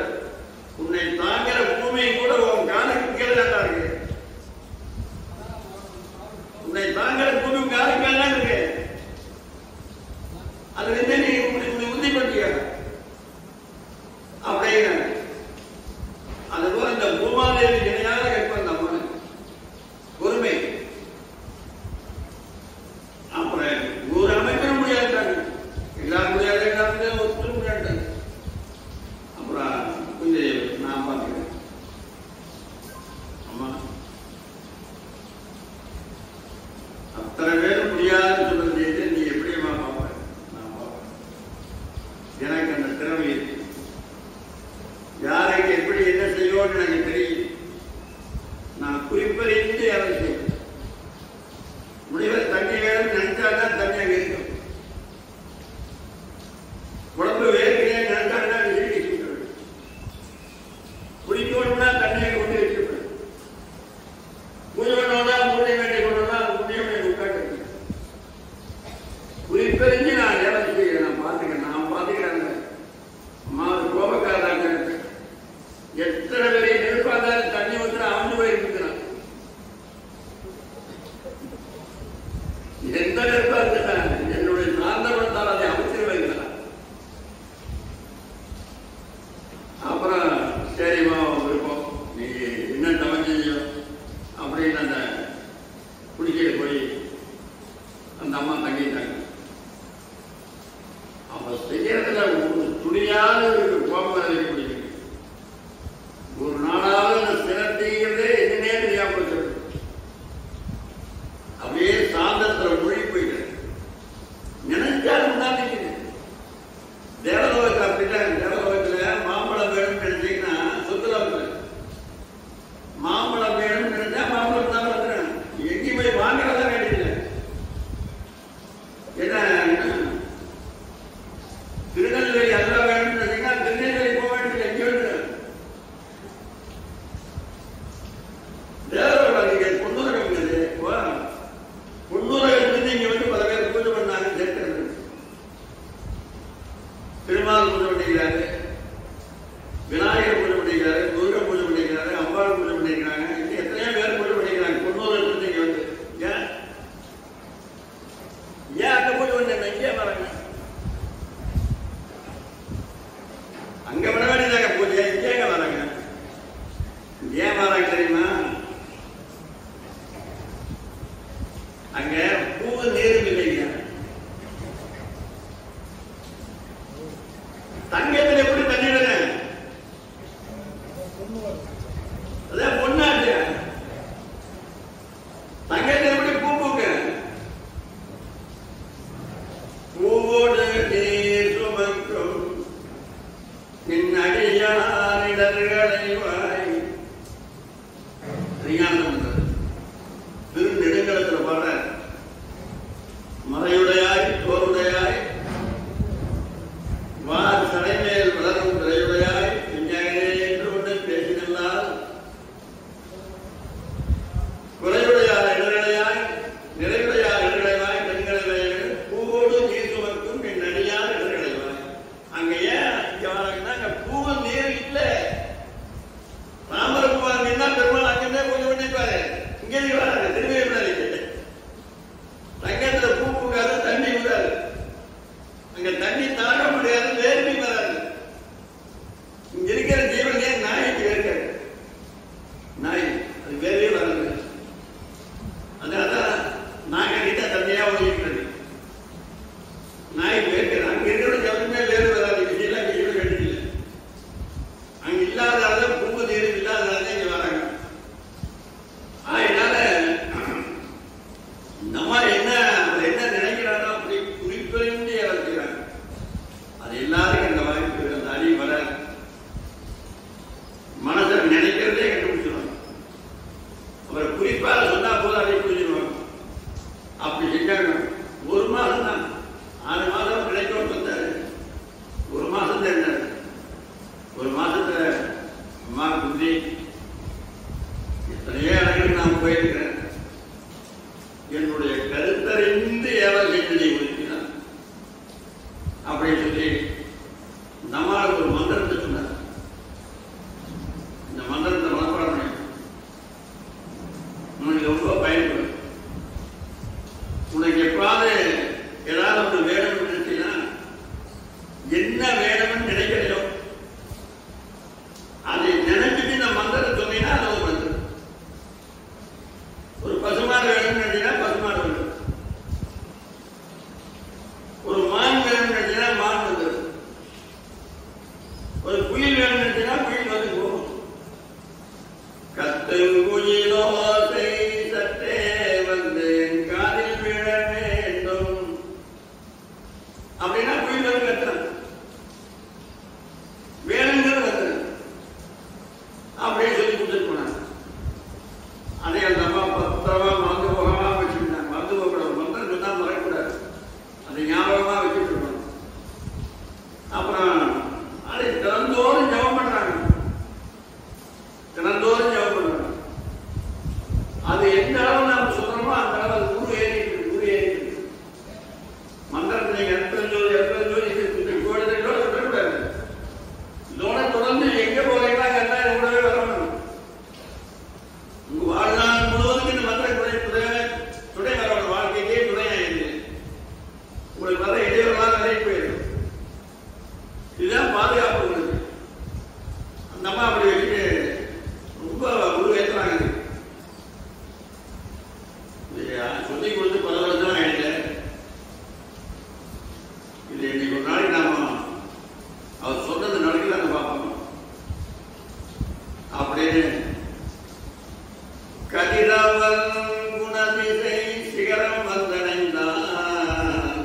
உன்னை தாங்கிற பூமியை கூட உன் காலுக்கு கீழே தான் இருக்கு. உன்னை தாங்கிற பூமி உன் காலுக்கு மேல தான் இருக்கு. அது வந்து நீ உறுதிப்படுத்திய அப்படின்னு. அதுபோல இந்த பூமாதேவி இணையாக கேட்போம் நம்ம பொறுமை. அப்புறம் ஒரு அமைப்பிட முடியாது, எல்லாரும் முடியாது, எல்லாரும் ஒத்துழைக்க முடியாது. அப்புறம் கொஞ்சம் நான் பார்த்துக்கிறேன். அம்மா அத்தனை பேரும் முடியாதுன்னு சொல்றது நீ எப்படியம்மா பார்ப்ப? நான் பார்ப்பேன். எனக்கு அந்த திறமை இருக்கு. யாருக்கு எப்படி என்ன செய்வோன்னு எனக்கு தெரியும். நான் குறிப்பறிந்து அதை செய்வேன். முனிவர் தண்ணி வேணும் நினைச்சாதான் தண்ணி அங்கே இருக்கும். உடம்பு வேர்க்கிறேன் நினைச்சாங்கன்னா வீட்டுக்கு வச்சுருவேன். குடிக்கணும்னா தண்ணியை கொண்டு வச்சிருப்பேன். பூஜை பண்ணோம்னா பூஜை வேண்டி கொண்டோம்னா புண்ணியம் எனக்கு உட்காந்து குறிப்பறிஞ்சு நான் வேலை செய்கிறேன். நான் பார்த்துக்கிறேன். அம்மா கோபக்காரராக இருக்கு. எத்தனை பேரை நிற்பாங்க தண்ணி வந்து அவஞ்சு போயிருக்கிறான். எந்த நெருப்பா இருக்குன்னா என்னுடைய சார்ந்தவனத்தால் அதை அமைச்சு வைக்கிறான். அப்புறம் சரிமா விருப்பம், நீ என்ன சமைச்சியோ அப்படின்னு அந்த குடிக்கையில போய் அந்த அம்மா தங்கிட்டாங்க. அவ செய்யறதுல ஒரு துணியாவது கோபம் பிடிக்கும். ஒரு நாளாவது அந்த சிரத்தைங்கிறதே என்னன்னே தெரியாம போச்சு. அப்படியே சாந்தத்துல மொழி போயிட்டு நினைச்சாலும் முன்னாடி தங்கத்தில் எப்படி தண்ணி வரும்? அதான் பொண்ணாச்சு. தங்கத்தில் எப்படி பூ பூக்கு? பூவோடு நீர் சுமக்கும் நின் அடியாரிடர்களை வாய். நெடுங்கலத்தில் பாடுற மறையுடையாய் தோருடையாய் வார் சடைமேல் வளரும் திரையுடையாய் விஞ்ஞானே என்று ஒன்று பேசினால் குறையுடையார் இடர்களையாய் நிறைவுடையார் இடர்களைவாய் பெண்களைவாய் பூவோடு நீர் சுமக்கும் என் நடியார் இடர்களைவாய். அங்க ஏன் இங்க வராங்கன்னா அங்க பூவு நீர் இல்லை. ராமர பூவாங்க என்ன பெருமாள் அங்கே கொஞ்சம் பண்ணிப்பாரு. இங்கே வராது திருவேற்காடு தங்கத்துல பூ பூக்காது தண்ணி விடாது. அங்க தண்ணி தாங்க முடியாது, வேர்மை வராது. இங்க இருக்கிற ஜீவனே நாய்க்கு வேர்க்காது. நாய் அது வேறே வராது. அதனாலதான் நாங்க கிட்ட தண்ணியா ஒழிக்கிறது. நாய் வேர்க்கிறது. அங்க இருக்கிற எவருமே வேறு வராது. இதெல்லாம் இங்க வேண்டியதில்லை. அங்க இல்லாத பூவு நீர் இல்லாத இங்க வராங்க. அதனால நம்ம என்ன நினைக்கிறானோ அப்படி குறிப்பிட்டு இறக்கிறாங்க. அது எல்லாருக்கும் இந்த வாய்ப்பு அந்த அறி வர மனதை நினைக்கிறதே கண்டுபிடிச்சிருவாங்க. அவர் குறிப்பாக சொன்னா போது அதை புரிஞ்சிருவாங்க. அப்படி செஞ்சாங்க. ஒரு மாதம் தான், 6 மாதம் கிடைக்கும் வந்தாரு. ஒரு மாசம் தான் இருந்தாரு. ஒரு மாசத்துல அம்மா குந்தி எத்தனையோ இடங்களுக்கு நான் போயிருக்கிறேன். என்னுடைய கருத்தறிந்து ஏவல் செய்ததை ஒதுக்கினார் அப்படின்னு சொல்லி நம்மளுக்கு ஒரு மந்திரத்தை சொன்னார். இந்த மந்திரத்தை மனப்பாடம் உனக்கு ரொம்ப பயன்படும். உனக்கு எப்பாவது ஏதாவது ஒரு வேணும்னு நினைச்சீங்கன்னா என்ன வேணும்னு நினைக்கிறதோ அதை நினைச்சிட்டு இந்த மந்திரம் சொன்னீங்கன்னா அது ஒரு மந்திரம். ஒரு பசுமாடு வேணும்னு நினைச்சீங்கன்னா பசுமாடு வேணும். ஒரு மான் வேணும்னு நினைச்சீங்கன்னா மான் வந்துடும். ஒரு குயில் வேணும்னு நினைச்சீங்கன்னா குயில் வந்து போகும். கத்து குயிலோசை சற்றே வந்து காதில் விழ வேண்டும் அப்படின்னா குயில் வந்து கத்துறான். வேணுங்கிறது வந்து அப்படின்னு சொல்லி கொடுத்துட்டு போனாங்க. அதை அந்த அம்மா பத்திரமா மறந்து போகாம வச்சுக்கிட்டாங்க. மறந்து போகக்கூடாது. மந்திரம் சொன்னா மறக்கக்கூடாது. அதை ஞாபகமா வச்சுட்டு இருக்கணும். அப்புறம் அதை திறந்தோறும் ஜபம் பண்றாங்க. திறந்தோறும் ஜபம் பண்றாங்க. அது எந்த அளவு நாம் சொல்றோமோ அந்த அளவு ஊர் ஏறிட்டு மந்திரத்தை நீங்க எடுத்து கோடிகளோட விடக்கூடாது. இதோட தொடர்ந்து எங்க போறீங்களா எல்லாம் கூடவே வரணும். உங்க வாழ்நாள் முழுவதும் இந்த மந்திரம் துணை வரணும். வாழ்க்கைக்கே துணையாயிருக்கு. உங்களுக்கு வர இடைவெல்லாம் நிறைய போயிடும். இதுதான் பாதுகாப்பு உங்களுக்கு. அந்த அம்மா அப்படி வச்சுட்டு ரொம்ப உருவேற்றாங்க. சொல்லி கொடுத்து 10 வருஷம் ஆயிடுல. இது இன்னைக்கு ஒரு நாளைக்கு நாம அவர் சொன்னது நடக்கலான்னு பார்ப்போம். அப்படின்னு கதிரவன் குணதிசை சிகரம் வந்தடைந்தான்.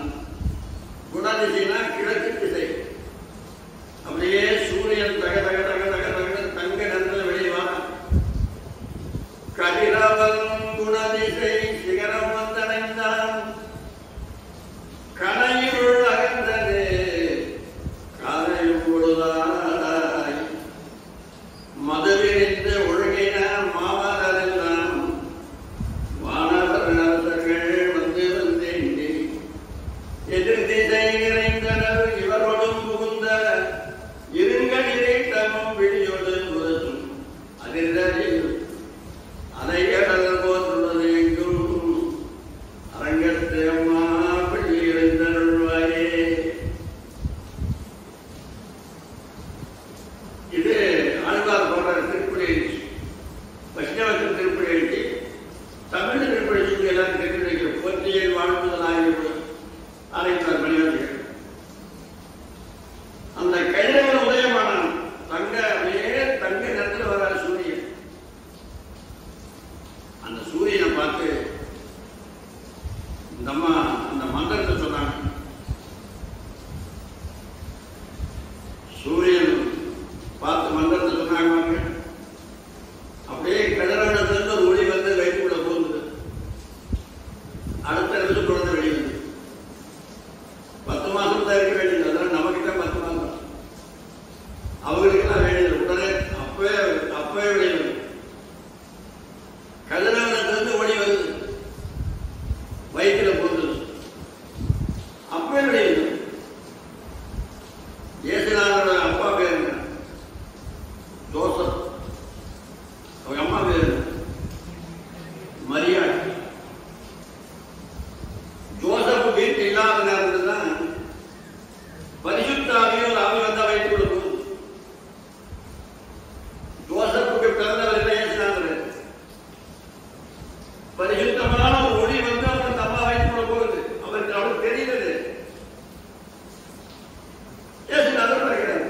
குணதிசைனா கிழக்கு திசை. அப்படியே சூரியன் தக தக தக தக தக தங்க நிறத்துல வெளியே வாங்க. கதிரவன் குணதிசை சிகரம் வந்தடைந்தான். கனையுள் அகன்றது காலையும் பொழுதாய் மதுவிரிந்து ஒழுகின மாமலரெல்லாம் வானவர் அரசர்கள் வந்து வந்தேண்டி எதிர் திசை நிறைந்தனர் மந்திரத்தை சொன்னாங்க. அப்படியே கதிரவனத்திலிருந்து ஒரு ஒளி வந்து வயிற்றுக்குள்ள போகுது. அடுத்த நிமிஷம் குழந்தை வெளியே 10 மாசம் தான் இருக்க வேண்டியது. அதெல்லாம் நமக்கிட்ட 10 மாசம், அவங்களுக்கெல்லாம் வேண்டியது உடனே அப்பவே வெளியே கதிரவனத்திலிருந்து ஒளி வருது, வயிற்றுல போகுது, அப்பவே வெளியே. ஏசுநாதரோட அப்பா பேரு ஜோசப், அவங்க அம்மா பேரு மரியா. ஜோசப் வீட்டு இல்லாத நேரத்தில் தான் பரிசுத்த ஆவியோர் ஆவி வந்தா வயிற்றுக்குள்ள போகுது. ஜோசப்புக்கு பிறந்தவர் ஏசுநாதர். பரிசுத்தமான ஒரு ஒளி வந்து அவர் அம்மா வயிற்றுக்குள்ள போகுது. அவருக்கு தெரியுது ஏசுநாதர் பிறக்கிறார்.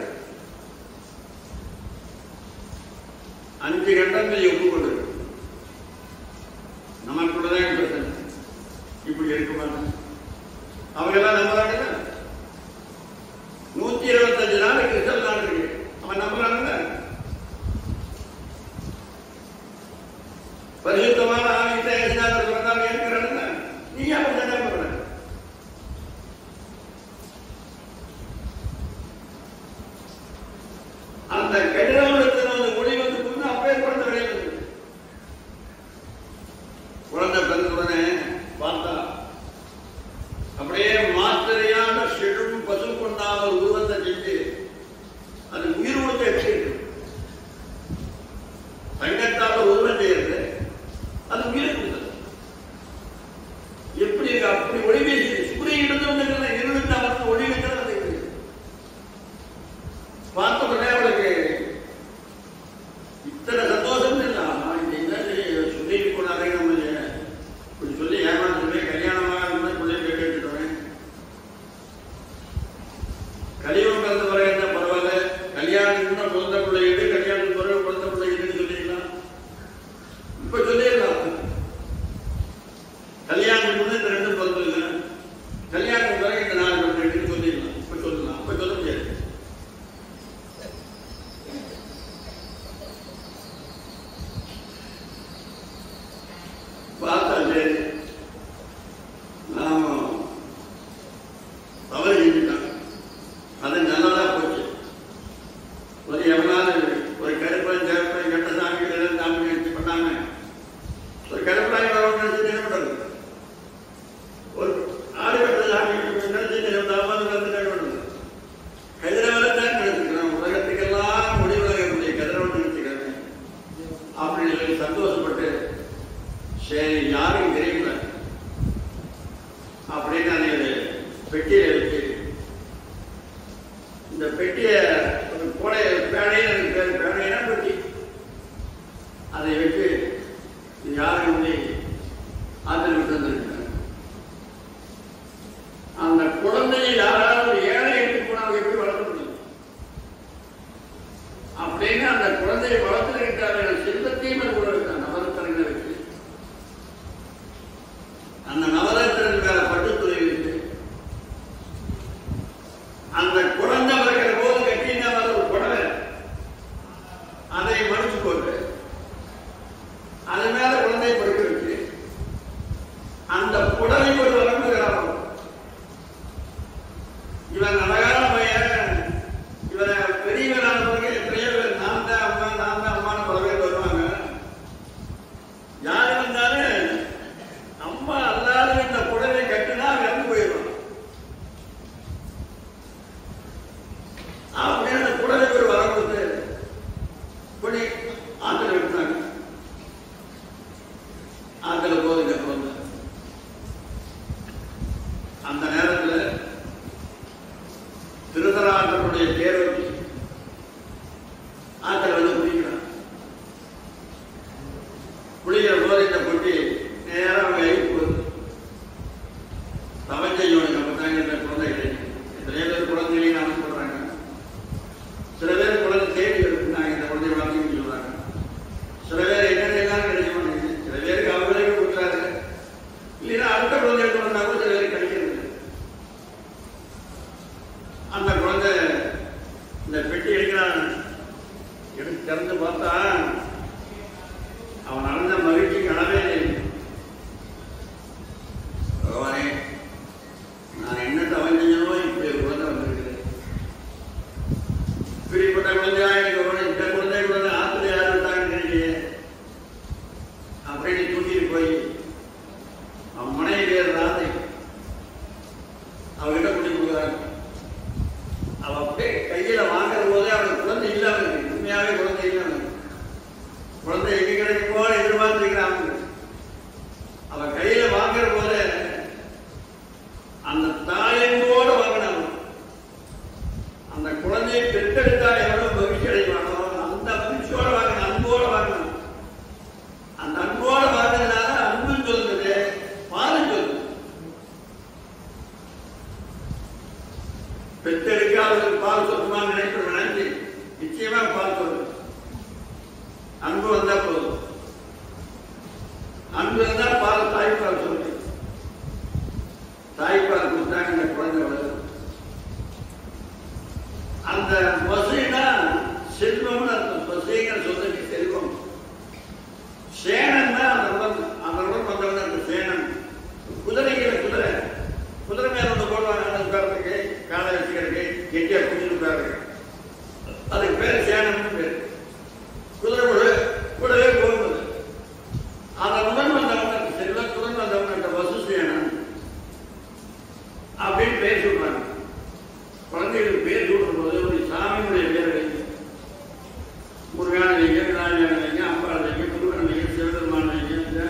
5 கண்டங்களை ஒப்புக்கொண்டு நமக்குள்ளதான் பிரச்சனை. இப்படி இருக்குமா? அவங்க எல்லாம் நம்புறாங்க. 125 நாள் கிறிஸ்தவ நாள் இருக்கு, அவன் நம்புறாங்க. பரிசுத்தமான ஆவியிட்ட ஏசுநாதர் பிறந்தாங்க இருக்கிறாங்க. நீ அப்படி தானே நம்புற? அந்த கதிரவனத்தில் அந்த ஒளி வந்து புண்ணு அப்பவே குழந்தை வெளியே வந்து குழந்தை பிறந்த உடனே பார்த்தா அப்படியே மாத்திரையான செடும் பசு கொண்டாம உருவத்தை செஞ்சு அது உயிர் உணத்தை வச்சிருக்கு. தங்கத்தால உருவம் செய்யறது அது உயிரை கொடுத்தது. எப்படி இருக்கு? அப்படி ஒளி வீசுது. சூரியன் எடுத்து இருபத்தி அவருக்கு ஒளி வைக்கிறது. பார்த்த உடனே அவளுக்கு இத்தனை சந்தோஷம் இல்லை. சொல்லிட்டு போனாரே, நம்ம இப்படி சொல்லி ஏமாத்துமே, கல்யாணமாக இருந்தால் பிள்ளை கேட்டுட்டோம். கலியுகம் கலந்து வர என்ன பரவாயில்ல, கல்யாணம் குழந்தை பிள்ளைகிட்டு கல்யாணத்துக்கு பிறகு குழந்தை பிள்ளைகிட்டுன்னு சொல்லிடலாம். இப்ப சொல்லிடலாம். கல்யாணத்துக்கு முன்னே இந்த 2 பிறந்ததுங்க, கல்யாணத்துக்கு பிறகு இந்த 4 பிறந்ததுன்னு சொல்லிடலாம். இப்ப சொல்லலாம். அப்ப சொல்ல முடியாது. பார்த்தா சரி, நாம தவறு செஞ்சுட்டாங்க. அது நல்லதா போச்சு. ஒரு எவனாவது ஒரு கருப்பன் சேப்பன் கெட்ட சாமிகள் சாமி நினைச்சு பண்ணாம ஒரு கருப்பராய் வரவங்க நினைச்சு என்ன பண்றது? ஒரு ஆடு கட்ட சாமி நினைச்சு வந்து கதிரவனை தான் நினைச்சுக்கிறோம். உலகத்துக்கெல்லாம் முடிவுலகக்கூடிய கதிரவன் நினைச்சுக்கிறேன் அப்படின்னு சொல்லி சந்தோஷப்பட்டு சரி யாரும் தெரியல அப்படின்னு அதை பெட்டியை வச்சு, இந்த பெட்டியை கோடை பேனைன்னு பேர், பேனைனா பெட்டி, அதை வச்சு யாரும் வந்து ஆற்றில் விட்டு வந்திருக்காங்க. அந்த குழந்தையை யாராவது ஒரு ஏழை எடுத்து போனால் எப்படி வளர்க்க முடியும்? அப்படின்னு அந்த குழந்தையை வளர்த்துக்கிட்டாங்க. செல்வத்தையும் கூட இருக்காங்க. நவரத்தனங்களை வச்சு அந்த நவரத்திரன் மேல பட்டுத்துறை இருக்கு. அந்த குழந்தை பிறக்கிற போது கட்டினா ஒரு புடவை, அதை மடிச்சு போட்டு அது மேல குழந்தையை படுக்க வச்சு அந்த புடவை ஒரு வளர்ந்துகிறாரோ. இவன் அழகான பையன், இவனை பெரியவனான பிறகு எத்தனையோ பேர் நான் தான் அம்மான்னு பல பேர் வருவாங்க. யாரு வந்தாலும் அம்மா அல்லாத இந்த புடவை கட்டினா இறந்து போயிடும் அப்படின்னு அந்த புடவை ஒரு வரம் கொடுத்து கொடி ஆத்துல விட்டாங்க. ஆத்துல போதுங்க குழந்தை. அந்த நேரத்தில் திருதராட்டனுடைய தேர் வச்சு ஆத்துல வந்து குடிக்கிறான். குளிக்கிற போது இந்த பொட்டி நேரம் வயிறு போகுது. தவம் செய்யணும். அப்பதாங்க இந்த குழந்தை கிடைக்கும். எத்தனையோ பேர் குழந்தைகளையும் நாம சொல்றாங்க. சில பேர் குழந்தை தேடி எடுத்துட்டாங்க, இந்த குழந்தைய வளர்த்துன்னு சொல்றாங்க. சில பேர் என்னென்ன கிடைக்கும், சில பேருக்கு அவங்களே கொடுக்குறாரு. இல்லைன்னா அடுத்த குழந்தை எடுத்து வந்தா கூட சில பேருக்கு கிடைக்கிறது. அந்த குழந்தை இந்த பெட்டி எடுக்கிறான். திறந்து பார்த்தா அவன் நடந்த மகிழ்ச்சி கனவே இல்லை. பகவானே, நான் என்ன தவறு செஞ்சனோ இப்படி ஒரு குழந்தை வந்திருக்கிறேன். இப்படிப்பட்ட குழந்தையா எனக்கு இந்த குழந்தை குழந்தை ஆத்துல யாரு விட்டாங்க அப்படின்னு தூக்கிட்டு போய் அவன் மனைவி பேர் ராதை அவகிட்ட கூட்டி கொடுக்குறாங்க. அவ அப்படியே கையில வாங்குற போதே அவனுக்கு குழந்தை இல்லாம இருக்கு. உண்மையாவே குழந்தை இல்லாம இருக்கு. குழந்தை எங்க கிடைக்கும் போல எதிர்பார்த்துக்கிறாங்க. அவன் கையில வாங்குற போத அந்த தாயன்போட வாங்கினாங்க. அந்த குழந்தையை பெற்றெடுத்தா எவ்வளவு மகிழ்ச்சி அடைவானோ அந்த மகிழ்ச்சியோட வாங்கின, அன்போட வாங்கினான். அந்த அன்போட வாங்கினதுனால அன்புன்னு சொல்றது பாலும் சொல்லுது. பெற்றெடுக்க அவருக்கு பால் சொத்துமா நினைச்சு நிச்சயமா பால் சொல்லுது. அன்பு வந்தா போதும். அன்பு இருந்தா பால் தாய்ப்பால் சொல்லு. தாய்ப்பால் கொடுத்தாங்க இந்த குழந்தை வளரும். அந்த பசுனா செல்வம்னு அர்த்தம். பசுங்கிற சொல்லுக்கு செல்வம். சேனன் தான் அந்த உடன் வந்தவன். அந்த சேனன் குதிரைங்கிற குதிரை. குதிரை மேல ஒன்று போடுவாங்க உட்கார்றதுக்கு, காலை வச்சுக்கிறதுக்கு, கெட்டியா குடிச்சு உட்கார்றதுக்கு. அதுக்கு பேர் சேனன் பேர். குதிரை கூடவே போகும்போது அதனுடன் வந்தவன் செல்வத்துடன் வந்தவன் வசு சேனன் அப்படின்னு பேர் சொல்றாங்க. குழந்தைகளுக்கு பேர் சொல்லும் போது ஒரு சாமியுடைய பேர் வைங்க. முருகான வைங்க, விநாயகன் வைங்க, அம்பாள் வைங்க, முருகன் வைங்க, சிவபெருமான் வைங்க,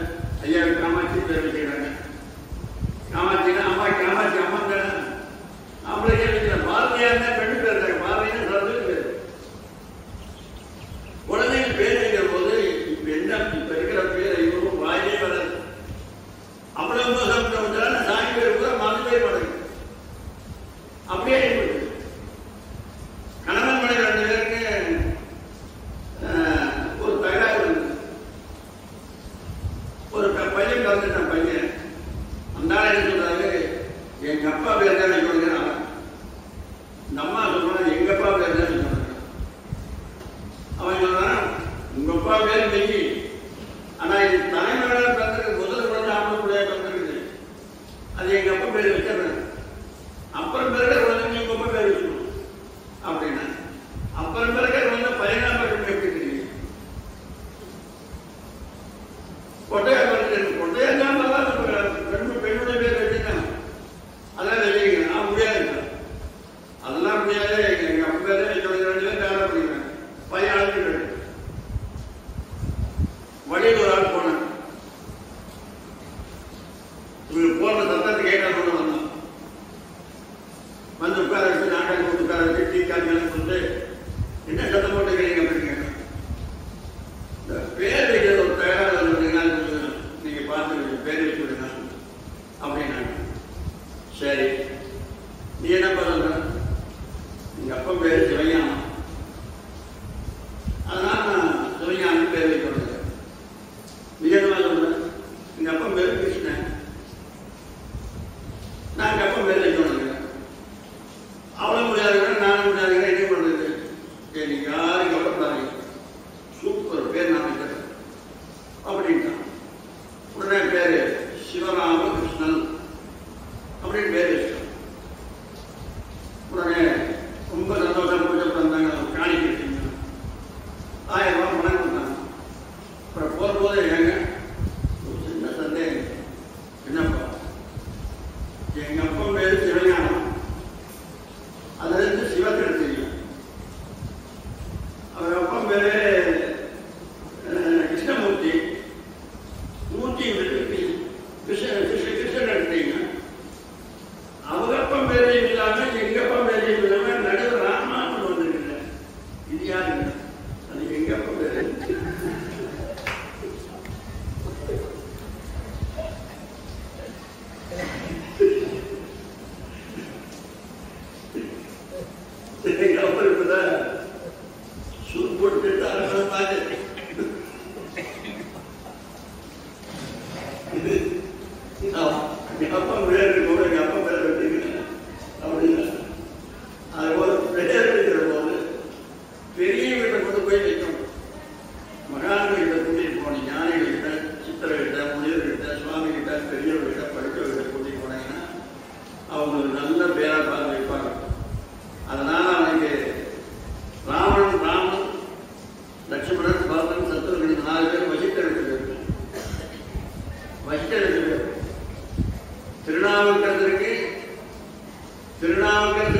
ஐயா காமாட்சி பேர் வச்சுக்கிறாங்க. காமாட்சினா அம்மா, காமாட்சி அம்மா தானே. அவங்களுக்கே வைக்கிற பாரதியா இருந்தா பெண்ணு பேர் இருக்காங்க. பாரதியா சொல்றது பேர். குழந்தைகள் பேர் வைக்கிற போது இப்ப என்ன இப்ப இருக்கிற பேர் இவரும் வாயிலே வராது. அவ்வளவு சம்பளம் சாமி பேர் கூட மறந்தே மாட்டேங்குது. அப்படியே கணவன் மனைவி 2 பேருக்கு ஒரு தகராறு இருந்தது. ஒரு பையன் கலந்துட்டான். பையன் அந்த ஆள் என்ன சொல்றாரு, எங்க அப்பா பேர் தான் சொல்லுங்க. இந்த அம்மா சொல்றாங்க எங்க அப்பா பேர் தான் சொல்றாங்க. அவன் சொல்றான் உங்க அப்பா பேர் நெய்யி, ஆனா இது தலைமையில பிறந்திருக்கு. முதல் குழந்தை ஆம்பளை பிள்ளையா பிறந்திருக்குது. அது எங்க அப்பா பேர் வச்சிடறேன். அப்புறம் பிறகு குழந்தை நீங்க அப்பா பேர் வச்சுக்கணும் அப்படின்னா, அப்புறம் பிறகு வந்து 14 பேர் எப்படி தெரியும். கொட்டையா பிறகு கொட்டையா பெண்ணுடைய பேர் வச்சுட்டாங்க. அதெல்லாம் வெளியே நான் முடியாது. அதெல்லாம் முடியாது. எங்க அப்பா பேரே 2 பேர் வேலை பண்ணிக்கிறாங்க. பையன் அழைச்சிட்டு வழியில் ஒரு ஆள் போனேன். இவங்க போன சத்தத்தை கேட்க கொண்டு வந்தான். வந்து உட்கார வச்சு நாட்டாளி போட்டு உட்கார வச்சு டீ காஃபி கொடுத்து என்ன சத்தம் போட்டுக்கிறீங்க அப்படின்னு கேட்டேன். இந்த பேர் வைக்கிறது ஒரு தகராறு வந்து நீங்க பார்த்து பேர் வச்சு விடுங்க அப்படின்னா, சரி நீ என்ன பண்ணுற, எங்க அப்பா பேர் சிவஞானம், அதனால நான் சிவஞானம் பேர் வைக்க விடுறேன். நீ என்ன சொல்ற, எங்க அப்பா பேர் கிருஷ்ணன், நான் எங்க அப்பா பேர் வைக்க விடுறேன். அவ்வளவு முடியாதுங்க, நானும் முடியாதுங்க, என்ன பண்றது, சரி யாரும் கவலைப்படாதீங்க, சூப்பர் பேர் நான் வைக்கிறேன் அப்படின்ட்டான். உடனே பேரு சிவராமகிருஷ்ணன் அப்படின்னு பேர் வச்சோம். உடனே ரொம்ப சந்தோஷம் பூஜை பண்ணாங்க. காணிக்க வச்சுங்க 1000 ரூபாய் பணம் கொடுத்தாங்க. அப்புறம் போகும்போது ஏங்க ஒரு சின்ன சந்தேகம், என்னப்பா எங்க அப்பா பேரு சிவஞானம், அதுல இருந்து சிவத்திற்கு தெரியும். அவர் அப்பா பேரு கிருஷ்ணமூர்த்தி, மூர்த்தி கிருஷ்ணன் எடுத்தீங்க. அவங்க அப்பா பேரையும் இல்லாம எங்க அப்பா பேரையும் இல்லாம நடுவர் ராமான்னு வந்துருக்கேன். இது யாருங்க, அது எங்க அப்பா பேரு. எங்க அப்பா இப்பதான் சூப் போட்டு எங்க அப்பா பேர் கூட எங்க அப்பா பேர் வச்சுக்கிறேன் அப்படின்னா, அது ஒரு பேர் வைக்கிற போது பெரிய வீட்டை கொண்டு போய் வைக்கணும்.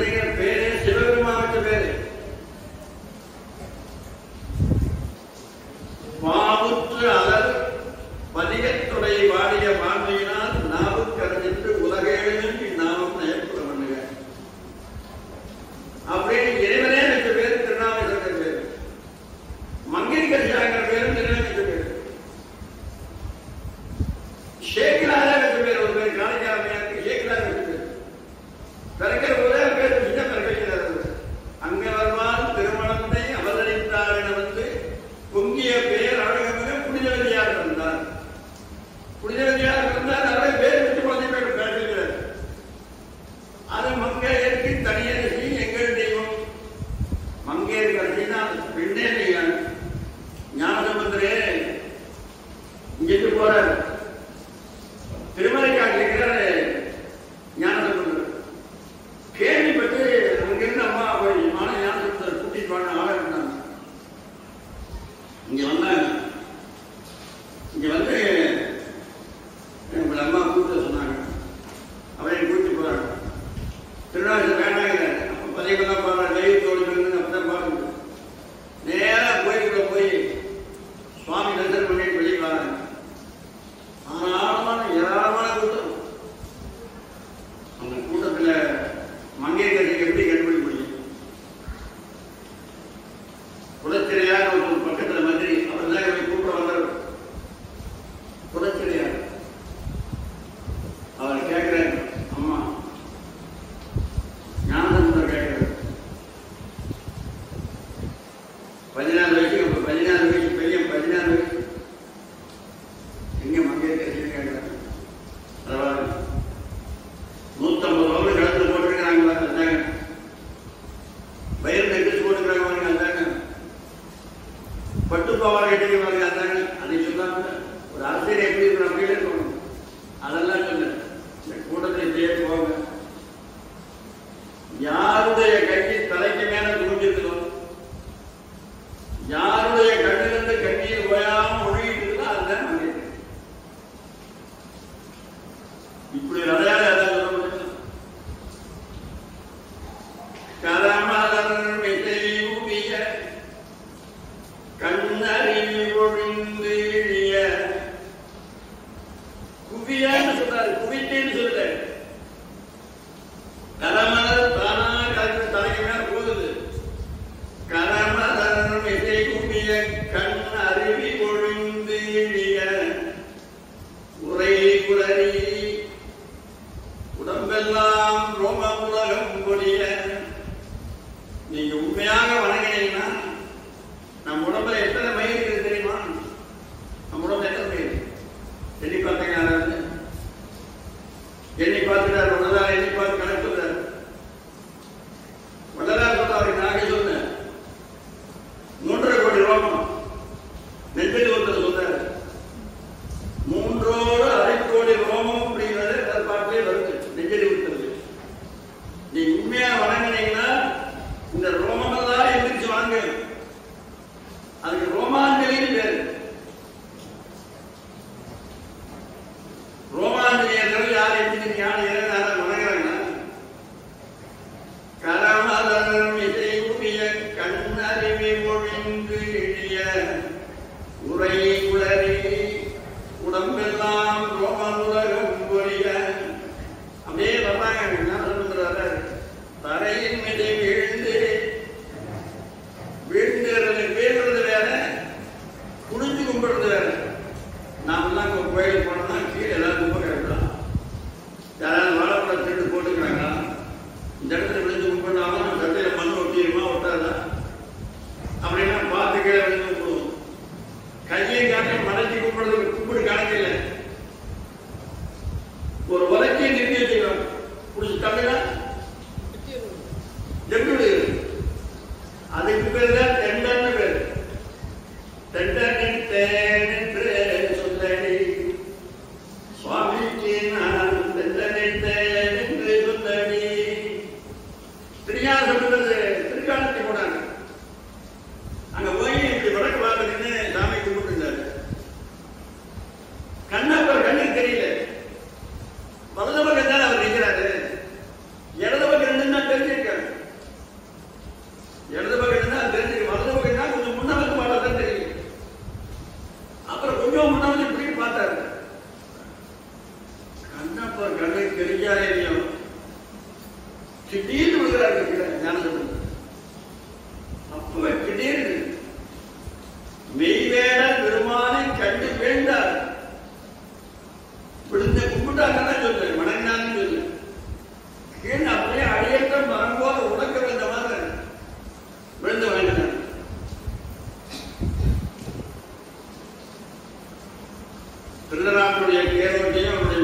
அப்படிங்கிற பேரு சிவபெருமான் வச்ச பேரு. மாவுற்று அலர் பதிகத்துடைய வாடிய வாழ்மையினால் நாவுக்கரஞ்சென்று உலகேழும் இந்நாமம் நயப்புற பண்ணுங்க அப்படின்னு இறைவனே வச்ச பேரு திருநாவுக்கரசர் பேரு. மங்கையர்கரசியாங்கிற பேரும் திருநாவுக்கரசர் பேரு. ஷேக்லாரே வச்ச பேர் ஒரு பேர் காரைக்கால் ஷேக்லார் வச்ச பேர். பிறக்கிற ஒரே பேர் சின்ன பிறக்கிறார். அங்க வருவான் திருமணத்தை அவதரித்தார் என வந்து பொங்கிய பேர் அழகமிக புனிதவதியாக இருந்தார். புனிதவதியாக இருந்தார். அவரை பேர் வச்சு குழந்தை பேர் பிறக்கிறார். அது மங்கையருக்கு தனியரசி எங்கள் தெய்வம். மங்கையர்கரசினா பெண்ணே தெய்வம். ஞானசம்பந்தரே இங்கிட்டு போறார். திருமலைக்காக இருக்கிறாரு ஞானசம்பந்தர். கேள்விப்பட்டு அங்கிருந்து அம்மா போய் ஞானசம்பந்தர் கூட்டிட்டு வாங்க ஆள இருந்தாங்க. இங்க வந்தாங்க. இங்க வந்து உங்களை அம்மா கூப்பிட்டு சொன்னாங்க. அவரை கூப்பிட்டு போறாங்க. திருநாள் வேண்டாங்க. அப்ப பதிவெல்லாம் பாடுற தெய்வத்தோடு அப்பதான் பாருங்க. நேரா கோயிலுக்குள்ள போய் சுவாமி தரிசனம் பண்ணிட்டு வெளியே வராங்க. ஆனாலும் ஏராளமான கூட்டம். அந்த கூட்டத்துல மங்கையர்கரசியை எப்படி கண்டுபிடிக்க முடியும்? குலச்சிறையார் ஒரு பக்கத்துல மந்திரி அவர் தான் கூப்பிட வந்தார். குலச்சிறையார் அவர் கேட்கிறார், அம்மா ஞானசம்பந்தர் கேட்கிறார், 14 வயசு 14 வயசு பையன் 14 வயசு எங்க மங்கையர்கரசியை கேட்கிறார். பரவாயில்ல 150 ரூபாய் கழுத்துல போட்டுருக்கிறாங்க. அந்தாங்க வயிறு நெட்டு போட்டுக்கிறாங்க. அந்தாங்க பட்டு பாவாடை கட்டிக்கிறாங்க. அந்தாங்க அதை சொல்லாம ஒரு ஆசிரியர் எப்படி இருக்கணும் அப்படியே இருக்கணும். அதெல்லாம் சொல்ல இந்த கூட்டத்தை செய்ய போங்க. யாருடைய கைக்கு தலைக்கு மேல குடிஞ்சிருக்கணும், யாருடைய கண்ணிலிருந்து கண்ணீர் ஓயாம ஒழுகிட்டு இருக்கோ அதுதான் மங்கையர். இப்படி ஒரு அடையாளம் ஏதாவது சொல்ல முடியும்? கரமலர் மிசையுமிய கண்ணறிவி ஒழிந்து இழிய குவியான்னு சொல்றாரு. குவித்தேன்னு சொல்றாரு. கரமலர் தானா கலந்து தலைக்கு மேல போகுது. கரமலர் மிசையுமிய கண் அருவி ஒழிந்து இழிய உரை குளறி உடம்பெல்லாம் ரோம உலகம் பொழிய. நீங்க உண்மையாக வணங்கினீங்கன்னா நம்ம உடம்புல எத்தனை மயில் இருக்குது தெரியுமா? நம்ம உடம்புல எத்தனை மயில் எண்ணி பார்த்தீங்க? எண்ணி பார்த்துட்டார். வள்ளலார் எண்ணி பார்த்து கணக்கு சொல்றார். வள்ளலார் சொல்றாரு, நானே சொன்னேன் 3.5 கோடி ரோமம் நெஞ்சில் ஒருத்தர் சொல்றாரு. 3.5 கோடி ரோமம் அப்படிங்கிறது அது பாட்டிலே வருது. நெஞ்சலி விட்டுறது. நீ உண்மையா வணங்கினீங்கன்னா இந்த ரோமமெல்லாம் எந்திரிச்சு வாங்க. அதுக்கு ரோமாஞ்சலின்னு பேரு. ரோமாஞ்சலியர்கள் யார் எந்திரிச்சு யார் இறந்தாலும் வணங்குறாங்கன்னா கரமலர் மிசையுமிய கண்ணறிவி ஒழிந்து இழிய உரை குளறி உடம்பெல்லாம் ரோம உலகம் பொழிய. அப்படியே வர்றாங்க. என்ன சொல்றாரு? தரையின் மீது வீழ்ந்து வீழ்றது வேற, குடிஞ்சு கும்பிடுறது வேற. நாமெல்லாம் கோயிலுக்கு போனோம்னா கீழே ஏதாவது கும்ப கிடைக்கலாம். யாராவது வாழைப்பழம் திருட்டு போட்டுக்கிறாங்களா? இந்த இடத்துல விழுந்து கும்பிடாம நம்ம சட்டையில மண் ஒட்டிடுமா ஒட்டாதா அப்படின்னா பார்த்து கீழே விழுந்து கும்பிடுவோம். கையை காட்டி மறைச்சி கும்பிடு கணக்கில்லை. ஒரு உலக்கையை நிறுத்தி வச்சுக்கலாம். பிடிச்சி தள்ளுங்க திருநாட்டுடைய பேரோட்டையும் அவருடைய